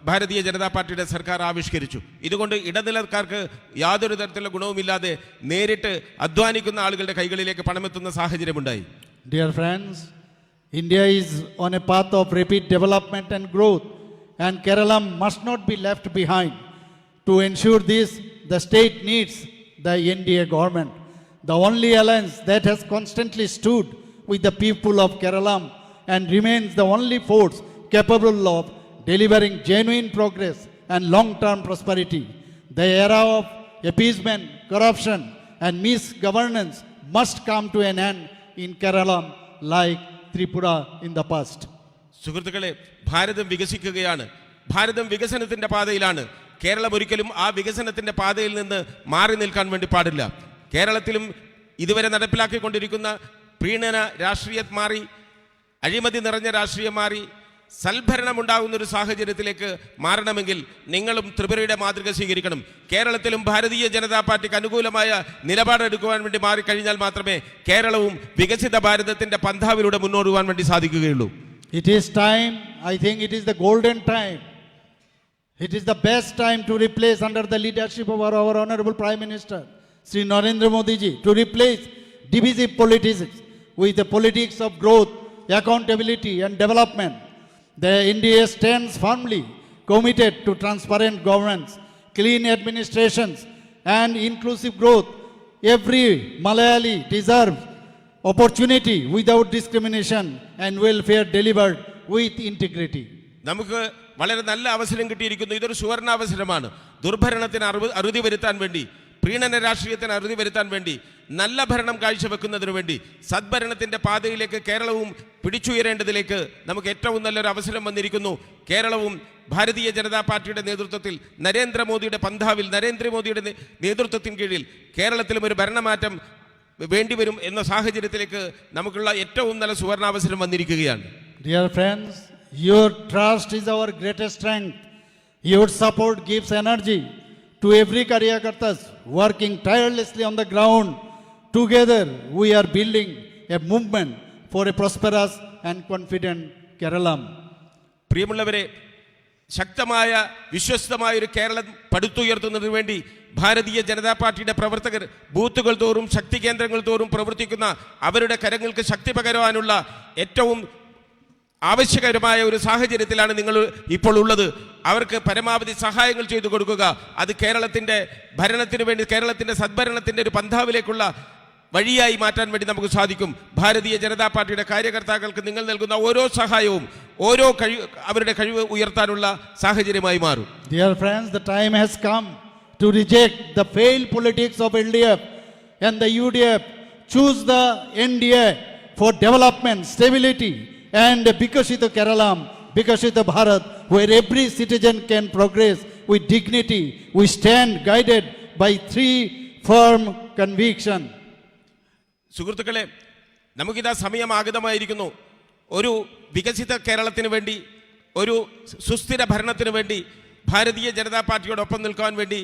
ഭാരതീയ ജനതാ പാർട്ടിയുടെ സർക്കാർ ആവിഷ്കരിച്ചു. ഇതുകൊണ്ട് ഇടനിലക്കാർക്ക് യാതൊരു തരത്തിലുള്ള ഗുണവുമില്ലാതെ നേരിട്ട് അധ്വാനിക്കുന്ന ആളുകളുടെ കൈകളിലേക്ക് പണമെത്തുന്ന സാഹചര്യമുണ്ടായി. Dear friends, India is on a path of rapid development and growth, and Kerala must not be left behind. To ensure this, the state needs the NDA government, the only alliance that has constantly stood with the people of Kerala and remains the only force capable of delivering genuine progress and long-term prosperity. The era of appeasement, corruption and misgovernance must come to an end in Kerala like Tripura in the past. സുഹൃത്തുക്കളെ, ഭാരതം വികസിക്കുകയാണ്. ഭാരതം വികസനത്തിൻ്റെ പാതയിലാണ്. കേരളം ഒരിക്കലും ആ വികസനത്തിൻ്റെ പാതയിൽ നിന്ന് മാറി നിൽക്കാൻ വേണ്ടി പാടില്ല. കേരളത്തിലും ഇതുവരെ നടപ്പിലാക്കിക്കൊണ്ടിരിക്കുന്ന പ്രീണന രാഷ്ട്രീയം മാറി, അഴിമതി നിറഞ്ഞ രാഷ്ട്രീയം മാറി, സൽഭരണം ഉണ്ടാകുന്ന ഒരു സാഹചര്യത്തിലേക്ക് മാറണമെങ്കിൽ നിങ്ങളും ത്രിപുരയുടെ മാതൃക സ്വീകരിക്കണം. കേരളത്തിലും ഭാരതീയ ജനതാ പാർട്ടിക്ക് അനുകൂലമായ നിലപാടെടുക്കുവാൻ വേണ്ടി മാറിക്കഴിഞ്ഞാൽ മാത്രമേ കേരളവും വികസിത ഭാരതത്തിന്റെ പന്ഥാവിലൂടെ മുന്നോട്ട് പോകാൻ വേണ്ടി സാധിക്കുകയുള്ളൂ. It is time, I think it is the golden time. It is the best time to replace, under the leadership of our Honorable Prime Minister, Sri Narendra Modi ji, to replace divisive politics with the politics of growth, accountability and development. The NDA stands firmly committed to transparent governance, clean administrations and inclusive growth. Every Malayali deserves opportunity without discrimination and welfare delivered with integrity. നമുക്ക് വളരെ നല്ല അവസരം കിട്ടിയിരിക്കുന്നു. ഇതൊരു സുവർണാവസരമാണ്. ദുർഭരണത്തിന് അറുതി വരുത്താൻ വേണ്ടി, പ്രീണന രാഷ്ട്രീയത്തിന് അറുതി വരുത്താൻ വേണ്ടി, നല്ല ഭരണം കാഴ്ചവെക്കുന്നതിനു വേണ്ടി, സദ്ഭരണത്തിന്റെ പാതയിലേക്ക് കേരളവും പിടിച്ചുയരേണ്ടതിലേക്ക് നമുക്ക് ഏറ്റവും നല്ലൊരു അവസരം വന്നിരിക്കുന്നു. കേരളവും ഭാരതീയ ജനതാ പാർട്ടിയുടെ നേതൃത്വത്തിൽ, നരേന്ദ്രമോദിയുടെ പന്ഥാവിൽ, നരേന്ദ്രമോദിയുടെ നേതൃത്വത്തിന് കീഴിൽ കേരളത്തിലും ഒരു ഭരണമാറ്റം വേണ്ടിവരും എന്ന സാഹചര്യത്തിലേക്ക് നമുക്കുള്ള ഏറ്റവും നല്ല സുവർണാവസരം വന്നിരിക്കുകയാണ്. Dear friends, your trust is our greatest strength. Your support gives energy to every Karyakartas working tirelessly on the ground. Together we are building a movement for a prosperous and confident Kerala. പ്രിയമുള്ളവരെ, ശക്തമായ വിശ്വസ്തമായ ഒരു കേരളം പടുത്തുയർത്തുന്നതിന് വേണ്ടി ഭാരതീയ ജനതാ പാർട്ടിയുടെ പ്രവർത്തകർ ബൂത്തുകൾ തോറും, ശക്തി കേന്ദ്രങ്ങൾ തോറും പ്രവർത്തിക്കുന്ന അവരുടെ കരങ്ങൾക്ക് ശക്തി പകരുവാനുള്ള ഏറ്റവും ആവശ്യകരമായ ഒരു സാഹചര്യത്തിലാണ് നിങ്ങൾ ഇപ്പോൾ ഉള്ളത്. അവർക്ക് പരമാവധി സഹായങ്ങൾ ചെയ്തു കൊടുക്കുക. അത് കേരളത്തിൻ്റെ ഭരണത്തിന് വേണ്ടി, കേരളത്തിൻ്റെ സദ്ഭരണത്തിൻ്റെ ഒരു പന്ഥാവിലേക്കുള്ള വഴിയായി മാറ്റാൻ വേണ്ടി നമുക്ക് സാധിക്കും. ഭാരതീയ ജനതാ പാർട്ടിയുടെ കാര്യകർത്താക്കൾക്ക് നിങ്ങൾ നൽകുന്ന ഓരോ സഹായവും അവരുടെ കഴിവ് ഉയർത്താനുള്ള സാഹചര്യമായി മാറും. Dear friends, the time has come to reject the failed politics of LDF and the UDF. Choose the NDA for development, stability and Vikasita Kerala, Vikasita Bharat, where every citizen can progress with dignity. We stand guided by 3 firm convictions. സുഹൃത്തുക്കളെ, നമുക്കിതാ സമയം ആഗതമായിരിക്കുന്നു. ഒരു വികസിത കേരളത്തിന് വേണ്ടി, ഒരു സുസ്ഥിര ഭരണത്തിന് വേണ്ടി ഭാരതീയ ജനതാ പാർട്ടിയോടൊപ്പം നിൽക്കാൻ വേണ്ടി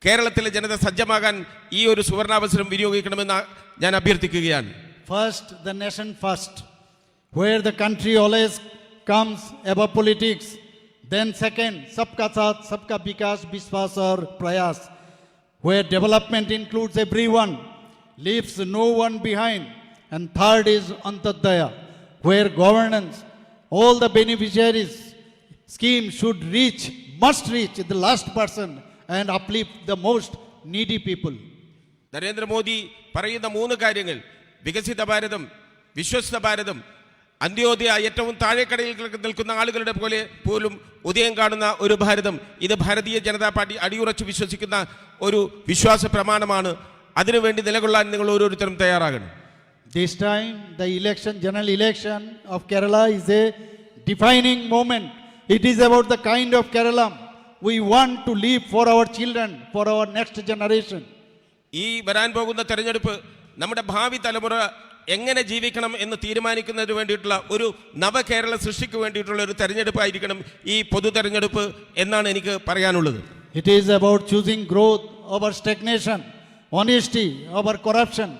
കേരളത്തിലെ ജനത സജ്ജമാകാൻ ഈ ഒരു സുവർണാവസരം വിനിയോഗിക്കണമെന്ന് ഞാൻ അഭ്യർത്ഥിക്കുകയാണ്. First, the nation first, where the country always comes above politics. Then second, sabka saath, sabka vikas, biswas aur prayas, where development includes everyone, leaves no one behind. And third is Antyodaya, where governance, all the beneficiaries scheme should reach, must reach the last person and uplift the most needy people. Narendra Modi പറയുന്ന 3 കാര്യങ്ങൾ, വികസിത ഭാരതം, വിശ്വസ്ത ഭാരതം, അന്ത്യോദയ, ഏറ്റവും താഴെക്കടയിൽ നിൽക്കുന്ന ആളുകളുടെ പോലെ പോലും ഉദയം കാണുന്ന ഒരു ഭാരതം, ഇത് ഭാരതീയ ജനതാ പാർട്ടി അടിയുറച്ച് വിശ്വസിക്കുന്ന ഒരു വിശ്വാസ പ്രമാണമാണ്. അതിനുവേണ്ടി നിലകൊള്ളാൻ നിങ്ങൾ ഓരോരുത്തരും തയ്യാറാകണം. This time, the election, general election of Kerala is a defining moment. It is about the kind of Kerala we want to leave for our children, for our next generation. ഈ വരാൻ പോകുന്ന തെരഞ്ഞെടുപ്പ് നമ്മുടെ ഭാവി തലമുറ എങ്ങനെ ജീവിക്കണം എന്ന് തീരുമാനിക്കുന്നതിന് വേണ്ടിയിട്ടുള്ള ഒരു നവകേരള സൃഷ്ടിക്ക് വേണ്ടിയിട്ടുള്ള ഒരു തെരഞ്ഞെടുപ്പായിരിക്കണം ഈ പൊതു തെരഞ്ഞെടുപ്പ് എന്നാണ് എനിക്ക് പറയാനുള്ളത്. It is about choosing growth over stagnation, honesty over corruption,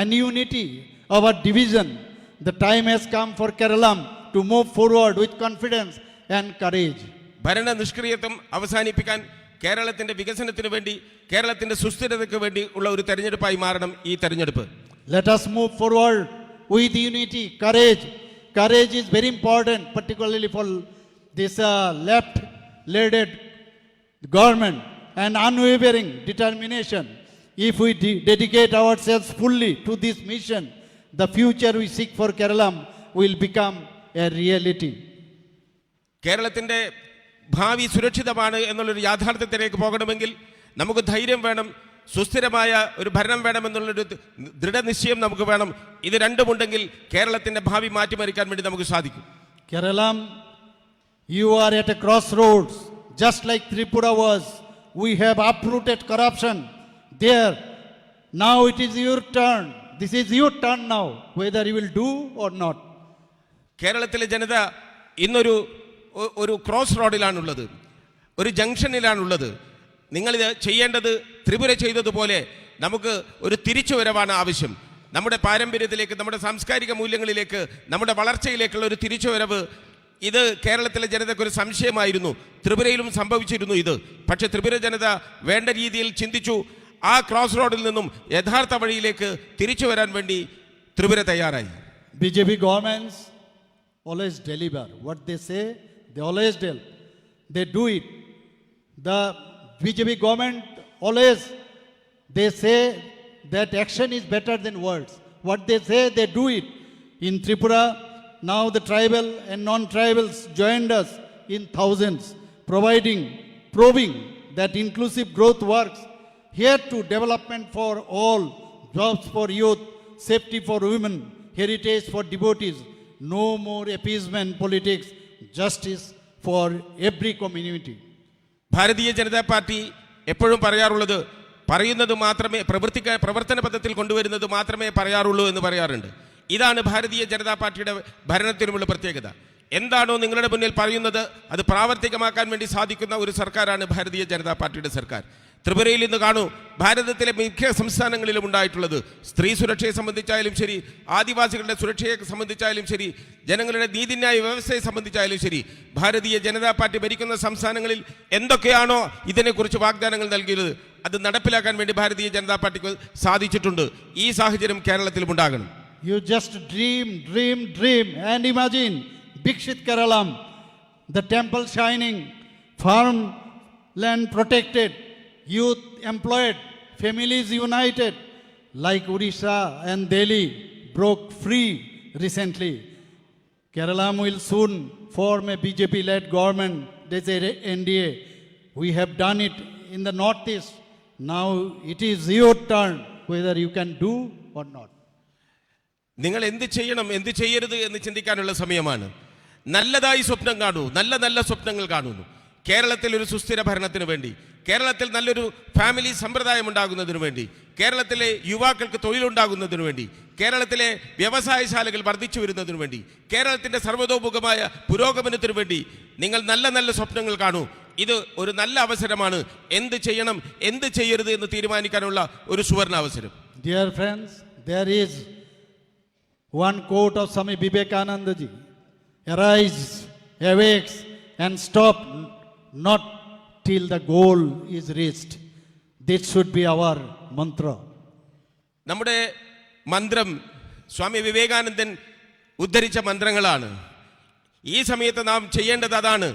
and unity over division. The time has come for Kerala to move forward with confidence and courage. ഭരണ നിഷ്ക്രിയത്വം അവസാനിപ്പിക്കാൻ കേരളത്തിന്റെ വികസനത്തിന് വേണ്ടി, കേരളത്തിന്റെ സുസ്ഥിരതയ്ക്ക് വേണ്ടി ഉള്ള ഒരു തെരഞ്ഞെടുപ്പായി മാറണം ഈ തെരഞ്ഞെടുപ്പ്. Let us move forward with unity, courage. Courage is very important, particularly for this left-led government, and unwavering determination. If we dedicate ourselves fully to this mission, the future we seek for Kerala will become a reality. കേരളത്തിന്റെ ഭാവി സുരക്ഷിതമാണ് എന്നുള്ളൊരു യാഥാർത്ഥ്യത്തിലേക്ക് പോകണമെങ്കിൽ നമുക്ക് ധൈര്യം വേണം, സുസ്ഥിരമായ ഒരു ഭരണം വേണമെന്നുള്ളൊരു ദൃഢനിശ്ചയം നമുക്ക് വേണം. ഇത് രണ്ടുമുണ്ടെങ്കിൽ കേരളത്തിന്റെ ഭാവി മാറ്റിമറിക്കാൻ വേണ്ടി നമുക്ക് സാധിക്കും. Kerala, you are at a crossroads, just like Tripura was. We have uprooted corruption there. Now it is your turn. This is your turn now, whether you will do or not. കേരളത്തിലെ ജനത ഇന്നൊരു ക്രോസ് റോഡിലാണുള്ളത്, ഒരു ജംഗ്ഷനിലാണുള്ളത്. നിങ്ങളിത് ചെയ്യേണ്ടത് ത്രിപുര ചെയ്തതുപോലെ നമുക്ക് ഒരു തിരിച്ചുവരവാണ് ആവശ്യം. നമ്മുടെ പാരമ്പര്യത്തിലേക്ക്, നമ്മുടെ സാംസ്കാരിക മൂല്യങ്ങളിലേക്ക്, നമ്മുടെ വളർച്ചയിലേക്കുള്ള ഒരു തിരിച്ചുവരവ്. ഇത് കേരളത്തിലെ ജനതയ്ക്കൊരു സംശയമായിരുന്നു. ത്രിപുരയിലും സംഭവിച്ചിരുന്നു ഇത്. പക്ഷേ ത്രിപുര ജനത വേണ്ട രീതിയിൽ ചിന്തിച്ചു. ആ ക്രോസ് റോഡിൽ നിന്നും യഥാർത്ഥ വഴിയിലേക്ക് തിരിച്ചു വരാൻ വേണ്ടി ത്രിപുര തയ്യാറായി. BJP governments always deliver. What they say, they always deliver. They do it. The BJP government always, they say that action is better than words. What they say, they do it. In Tripura, now the tribal and non-tribals joined us in thousands, proving that inclusive growth works. Here to development for all, jobs for youth, safety for women, heritage for devotees. No more appeasement politics, justice for every community. Bharatiya Janata party എപ്പോഴും പറയാറുള്ളത്, പറയുന്നത് മാത്രമേ പ്രവർത്തന പദത്തിൽ കൊണ്ടുവരുന്നത് മാത്രമേ പറയാറുള്ളൂ എന്ന് പറയാറുണ്ട്. ഇതാണ് ഭാരതീയ ജനതാ പാർട്ടിയുടെ ഭരണത്തിനുമുള്ള പ്രത്യേകത. എന്താണോ നിങ്ങളുടെ മുന്നിൽ പറയുന്നത് അത് പ്രാവർത്തികമാക്കാൻ വേണ്ടി സാധിക്കുന്ന ഒരു സർക്കാരാണ് ഭാരതീയ ജനതാ പാർട്ടിയുടെ സർക്കാർ. ത്രിപുരയിൽ ഇന്ന് കാണൂ, ഭാരതത്തിലെ മിക്ക സംസ്ഥാനങ്ങളിലും ഉണ്ടായിട്ടുള്ളത്, സ്ത്രീ സുരക്ഷയെ സംബന്ധിച്ചായാലും ശരി, ആദിവാസികളുടെ സുരക്ഷയെ സംബന്ധിച്ചായാലും ശരി, ജനങ്ങളുടെ നീതിന്യായ വ്യവസ്ഥയെ സംബന്ധിച്ചായാലും ശരി, ഭാരതീയ ജനതാ പാർട്ടി ഭരിക്കുന്ന സംസ്ഥാനങ്ങളിൽ എന്തൊക്കെയാണോ ഇതിനെക്കുറിച്ച് വാഗ്ദാനങ്ങൾ നൽകിയത് അത് നടപ്പിലാക്കാൻ വേണ്ടി ഭാരതീയ ജനതാ പാർട്ടിക്ക് സാധിച്ചിട്ടുണ്ട്. ഈ സാഹചര്യം കേരളത്തിലും ഉണ്ടാകണം. You just dream and imagine Bikshit Keralam, the temple shining, farm land protected, youth employed, families united, like Odisha and Delhi broke free recently. Kerala will soon form a BJP-led government. They say NDA. We have done it in the northeast. Now it is your turn, whether you can do or not. നിങ്ങൾ എന്ത് ചെയ്യണം, എന്ത് ചെയ്യരുത് എന്ന് ചിന്തിക്കാനുള്ള സമയമാണ്. നല്ലതായി സ്വപ്നം കാണൂ, നല്ല സ്വപ്നങ്ങൾ കാണുന്നു. കേരളത്തിൽ ഒരു സുസ്ഥിര ഭരണത്തിന് വേണ്ടി, കേരളത്തിൽ നല്ലൊരു ഫാമിലി സമ്പ്രദായം ഉണ്ടാകുന്നതിന് വേണ്ടി, കേരളത്തിലെ യുവാക്കൾക്ക് തൊഴിലുണ്ടാകുന്നതിന് വേണ്ടി, കേരളത്തിലെ വ്യവസായശാലകൾ വർദ്ധിച്ചു വരുന്നതിന് വേണ്ടി, കേരളത്തിൻ്റെ സർവ്വതോമുഖമായ പുരോഗമനത്തിനു വേണ്ടി നിങ്ങൾ നല്ല സ്വപ്നങ്ങൾ കാണൂ. ഇത് ഒരു നല്ല അവസരമാണ്. എന്ത് ചെയ്യണം എന്ത് ചെയ്യരുത് എന്ന് തീരുമാനിക്കാനുള്ള ഒരു സുവർണ അവസരം. Dear friends, there is one quote of Swami Vivekananda ji: "Arise, awakes, and stop not till the goal is reached." This should be our mantra. നമ്മുടെ മന്ത്രം സ്വാമി വിവേകാനന്ദൻ ഉദ്ധരിച്ച മന്ത്രങ്ങളാണ്. ഈ സമയത്ത് നാം ചെയ്യേണ്ടത് അതാണ്.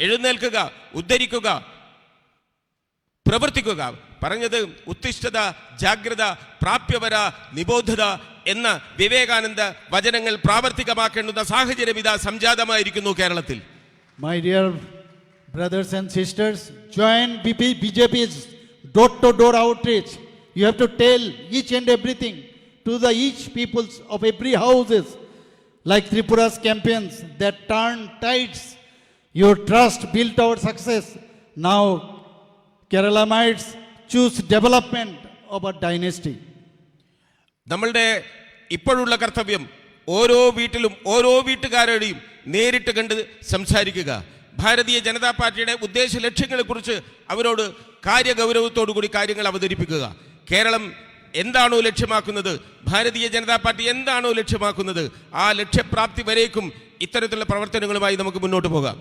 എഴുന്നേൽക്കുക, ഉദ്ധരിക്കുക, പ്രവർത്തിക്കുക. പറഞ്ഞത് ഉത്തിഷ്ഠത, ജാഗ്രത, പ്രാപ്യവര, നിബോധത എന്ന വിവേകാനന്ദ വചനങ്ങൾ പ്രാവർത്തികമാക്കേണ്ടുന്ന സാഹചര്യം ഇതാ സംജാതമായിരിക്കുന്നു കേരളത്തിൽ. My dear brothers and sisters, join BJP's door-to-door outreach. You have to tell each and everything to the each peoples of every houses, like Tripura's campaigns that turn tides. Your trust built our success. Now Keralamites choose development over dynasty. നമ്മളുടെ ഇപ്പോഴുള്ള കർത്തവ്യം ഓരോ വീട്ടിലും ഓരോ വീട്ടുകാരുടെയും നേരിട്ട് കണ്ട് സംസാരിക്കുക. ഭാരതീയ ജനതാ പാർട്ടിയുടെ ഉദ്ദേശ ലക്ഷ്യങ്ങളെക്കുറിച്ച് അവരോട് കാര്യഗൗരവത്തോടുകൂടി കാര്യങ്ങൾ അവതരിപ്പിക്കുക. കേരളം എന്താണോ ലക്ഷ്യമാക്കുന്നത്, ഭാരതീയ ജനതാ പാർട്ടി എന്താണോ ലക്ഷ്യമാക്കുന്നത്, ആ ലക്ഷ്യപ്രാപ്തി വരേക്കും ഇത്തരത്തിലുള്ള പ്രവർത്തനങ്ങളുമായി നമുക്ക് മുന്നോട്ട് പോകാം.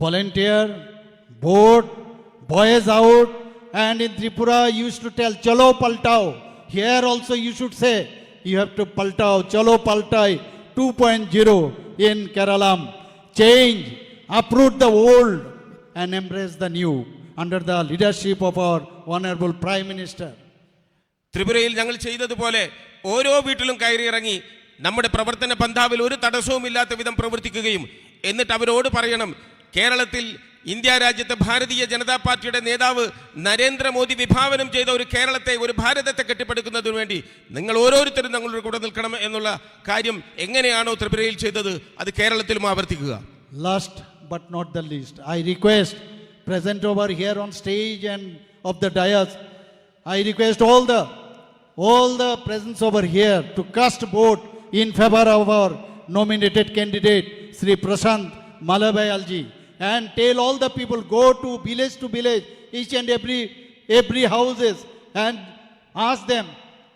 Volunteer, vote, boys out, and in Tripura you used to tell Chalo Paltao. Here also you should say you have to Paltao, Chalo Paltai 2.0 in Keralam. Change, uproot the old and embrace the new under the leadership of our Honorable Prime Minister. ത്രിപുരയിൽ ഞങ്ങൾ ചെയ്തതുപോലെ ഓരോ വീട്ടിലും കയറിയിറങ്ങി നമ്മുടെ പ്രവർത്തന പന്ഥാവിൽ ഒരു തടസ്സവുമില്ലാത്ത വിധം പ്രവർത്തിക്കുകയും എന്നിട്ട് അവരോട് പറയണം, കേരളത്തിൽ ഇന്ത്യ രാജ്യത്തെ ഭാരതീയ ജനതാ പാർട്ടിയുടെ നേതാവ് നരേന്ദ്രമോദി വിഭാവനം ചെയ്ത ഒരു കേരളത്തെ, ഒരു ഭാരതത്തെ കെട്ടിപ്പടുക്കുന്നതിന് വേണ്ടി നിങ്ങൾ ഓരോരുത്തരും ഞങ്ങളുടെ കൂടെ നിൽക്കണം എന്നുള്ള കാര്യം എങ്ങനെയാണോ ത്രിപുരയിൽ ചെയ്തത് അത് കേരളത്തിലും ആവർത്തിക്കുക. Last but not the least, I request present over here on stage and of the dais, I request all the presence over here to cast vote in favor of our nominated candidate Sri Prashant Malabayalji, and tell all the people, go to village, each and every houses, and ask them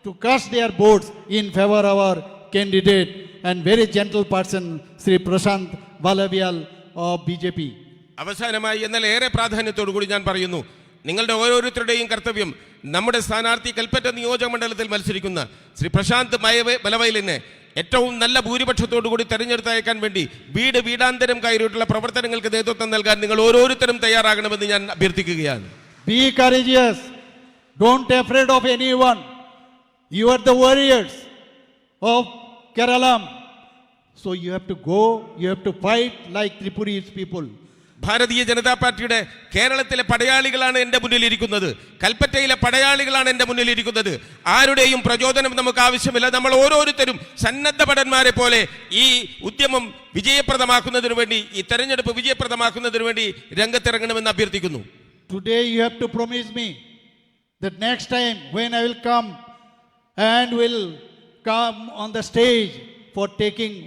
to cast their votes in favor of our candidate and very gentle person Sri Prashant Malabayal of BJP. അവസാനമായി എന്നാൽ ഏറെ പ്രാധാന്യത്തോടു കൂടി ഞാൻ പറയുന്നു, നിങ്ങളുടെ ഓരോരുത്തരുടെയും കർത്തവ്യം നമ്മുടെ സ്ഥാനാർത്ഥി കൽപ്പറ്റ നിയോജക മണ്ഡലത്തിൽ മത്സരിക്കുന്ന ശ്രീ പ്രശാന്ത് ബലവയലിനെ ഏറ്റവും നല്ല ഭൂരിപക്ഷത്തോടു കൂടി തെരഞ്ഞെടുത്തയക്കാൻ വേണ്ടി വീട് വീടാന്തരം കയറിയിട്ടുള്ള പ്രവർത്തനങ്ങൾക്ക് നേതൃത്വം നൽകാൻ നിങ്ങൾ ഓരോരുത്തരും തയ്യാറാകണമെന്ന് ഞാൻ അഭ്യർത്ഥിക്കുകയാണ്. Be courageous. Don't be afraid of anyone. You are the warriors of Keralam. So you have to go, you have to fight like Tripurese people. Bharatiya Janata പാർട്ടിയുടെ കേരളത്തിലെ പടയാളികളാണ് എൻ്റെ മുന്നിലിരിക്കുന്നത്, കൽപ്പറ്റയിലെ പടയാളികളാണ് എൻ്റെ മുന്നിലിരിക്കുന്നത്. ആരുടെയും പ്രചോദനം നമുക്ക് ആവശ്യമില്ല. നമ്മൾ ഓരോരുത്തരും സന്നദ്ധ ഭടന്മാരെ പോലെ ഈ ഉദ്യമം വിജയപ്രദമാക്കുന്നതിന് വേണ്ടി, ഈ തെരഞ്ഞെടുപ്പ് വിജയപ്രദമാക്കുന്നതിന് വേണ്ടി രംഗത്തിറങ്ങണമെന്ന് അഭ്യർത്ഥിക്കുന്നു. Today you have to promise me that next time when I will come and will come on the stage for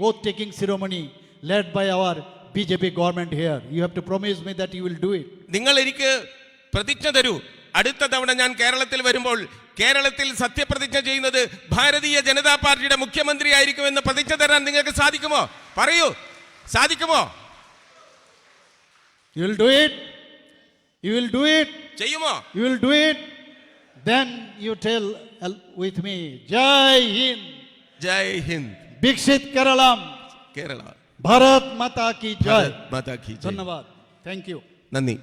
oath-taking ceremony led by our BJP government here, you have to promise me that you will do it. നിങ്ങൾ എനിക്ക് പ്രതിജ്ഞ തരൂ, അടുത്ത തവണ ഞാൻ കേരളത്തിൽ വരുമ്പോൾ കേരളത്തിൽ സത്യപ്രതിജ്ഞ ചെയ്യുന്നത് ഭാരതീയ ജനതാ പാർട്ടിയുടെ മുഖ്യമന്ത്രി ആയിരിക്കുമെന്ന് പ്രതിജ്ഞ തരാൻ നിങ്ങൾക്ക് സാധിക്കുമോ? പറയൂ, സാധിക്കുമോ? You will do it? You will do it? ചെയ്യുമോ? You will do it? Then you tell with me, Jai Hind. Jai Hind. Bikshit Keralam. Kerala. Bharat Mata ki Jai. Bharat Mata Ki Jai. Dhanyavad. Thank you. നന്ദി.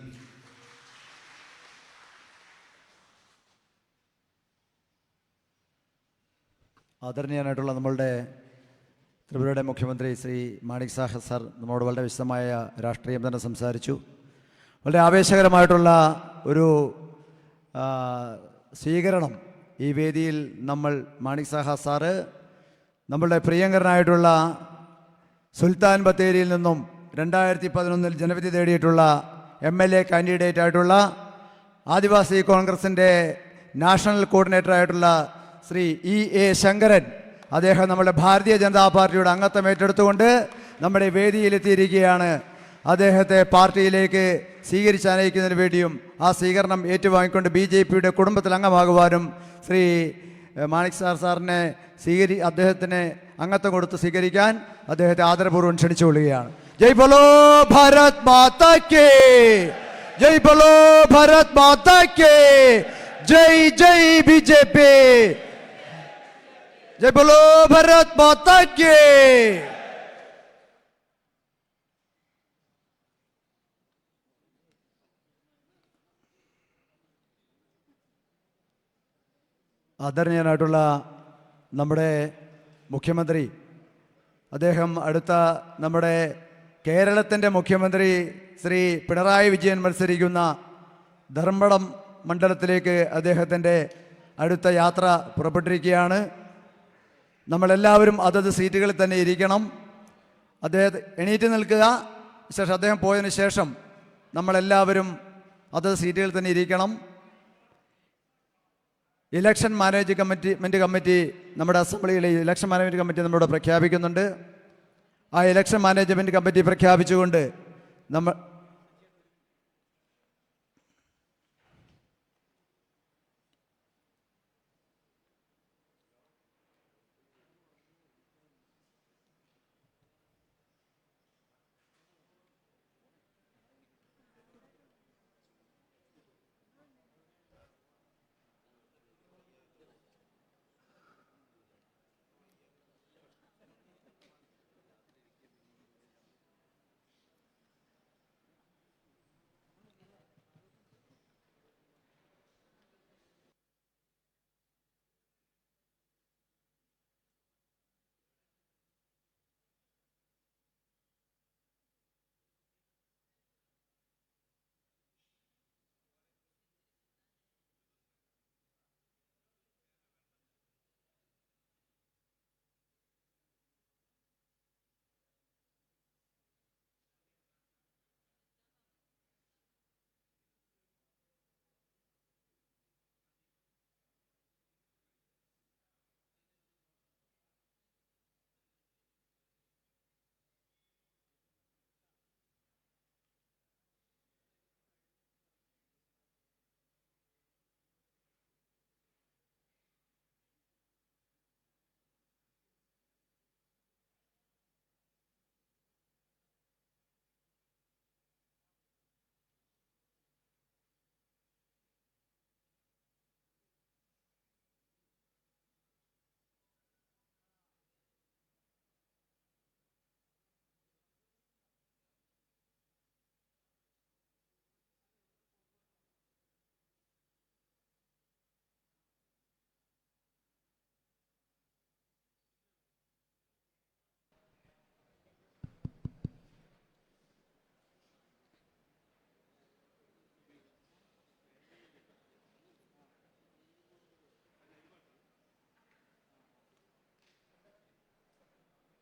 ആദരണീയനായിട്ടുള്ള നമ്മളുടെ ത്രിപുരയുടെ മുഖ്യമന്ത്രി ശ്രീ മാണിക് സാഹ സർ നമ്മളോട് വളരെ വിശദമായ രാഷ്ട്രീയം തന്നെ സംസാരിച്ചു. വളരെ ആവേശകരമായിട്ടുള്ള ഒരു സ്വീകരണം ഈ വേദിയിൽ നമ്മൾ മാണിക് സാഹ സാറ് നമ്മളുടെ പ്രിയങ്കരനായിട്ടുള്ള സുൽത്താൻ ബത്തേരിയിൽ നിന്നും 2011 ജനവിധി നേടിയിട്ടുള്ള MLA കാൻഡിഡേറ്റ് ആയിട്ടുള്ള ആദിവാസി കോൺഗ്രസിൻ്റെ നാഷണൽ കോർഡിനേറ്ററായിട്ടുള്ള ശ്രീ E.A. ശങ്കരൻ, അദ്ദേഹം നമ്മുടെ ഭാരതീയ ജനതാ പാർട്ടിയുടെ അംഗത്വം ഏറ്റെടുത്തുകൊണ്ട് നമ്മുടെ വേദിയിലെത്തിയിരിക്കുകയാണ്. അദ്ദേഹത്തെ പാർട്ടിയിലേക്ക് സ്വീകരിച്ചാനയിക്കുന്നതിന് വേണ്ടിയും ആ സ്വീകരണം ഏറ്റുവാങ്ങിക്കൊണ്ട് BJPയുടെ കുടുംബത്തിൽ അംഗമാകുവാനും ശ്രീ മാണിക് സാറിനെ അദ്ദേഹത്തിന് അംഗത്വം കൊടുത്ത് സ്വീകരിക്കാൻ അദ്ദേഹത്തെ ആദരപൂർവ്വം ക്ഷണിച്ചുകൊള്ളുകയാണ്. ജയ് ബോലോ ഭാരത് മാതാ കേ, ജയ് ബോലോ ഭാരത് മാതാ കേ, ജയ് ജയ് BJP, ജയ് ബോലോ ഭാരത് മാതാ കേ. ആദരണീയനായിട്ടുള്ള നമ്മുടെ മുഖ്യമന്ത്രി, അദ്ദേഹം അടുത്ത നമ്മുടെ കേരളത്തിൻ്റെ മുഖ്യമന്ത്രി ശ്രീ പിണറായി വിജയൻ മത്സരിക്കുന്ന ധർമ്മടം മണ്ഡലത്തിലേക്ക് അദ്ദേഹത്തിൻ്റെ അടുത്ത യാത്ര പുറപ്പെട്ടിരിക്കുകയാണ്. നമ്മളെല്ലാവരും അതത് സീറ്റുകളിൽ തന്നെ ഇരിക്കണം. അദ്ദേഹത്തെ എണീറ്റ് നിൽക്കുക. ശേഷം അദ്ദേഹം പോയതിനു ശേഷം നമ്മളെല്ലാവരും അതത് സീറ്റുകളിൽ തന്നെ ഇരിക്കണം. ഇലക്ഷൻ മാനേജ്മെൻറ്റ് കമ്മിറ്റി നമ്മുടെ അസംബ്ലിയിലെ ഇലക്ഷൻ മാനേജ്മെൻറ്റ് കമ്മിറ്റി നമ്മളോട് പ്രഖ്യാപിക്കുന്നുണ്ട്. ആ ഇലക്ഷൻ മാനേജ്മെൻറ്റ് കമ്മിറ്റി പ്രഖ്യാപിച്ചുകൊണ്ട്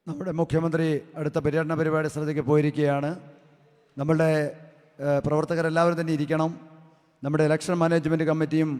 നമ്മുടെ മുഖ്യമന്ത്രി അടുത്ത പര്യടന പരിപാടി സ്ഥലത്തേക്ക് പോയിരിക്കുകയാണ്. നമ്മളുടെ പ്രവർത്തകരെല്ലാവരും തന്നെ ഇരിക്കണം. നമ്മുടെ ഇലക്ഷൻ മാനേജ്മെൻറ്റ് കമ്മിറ്റിയും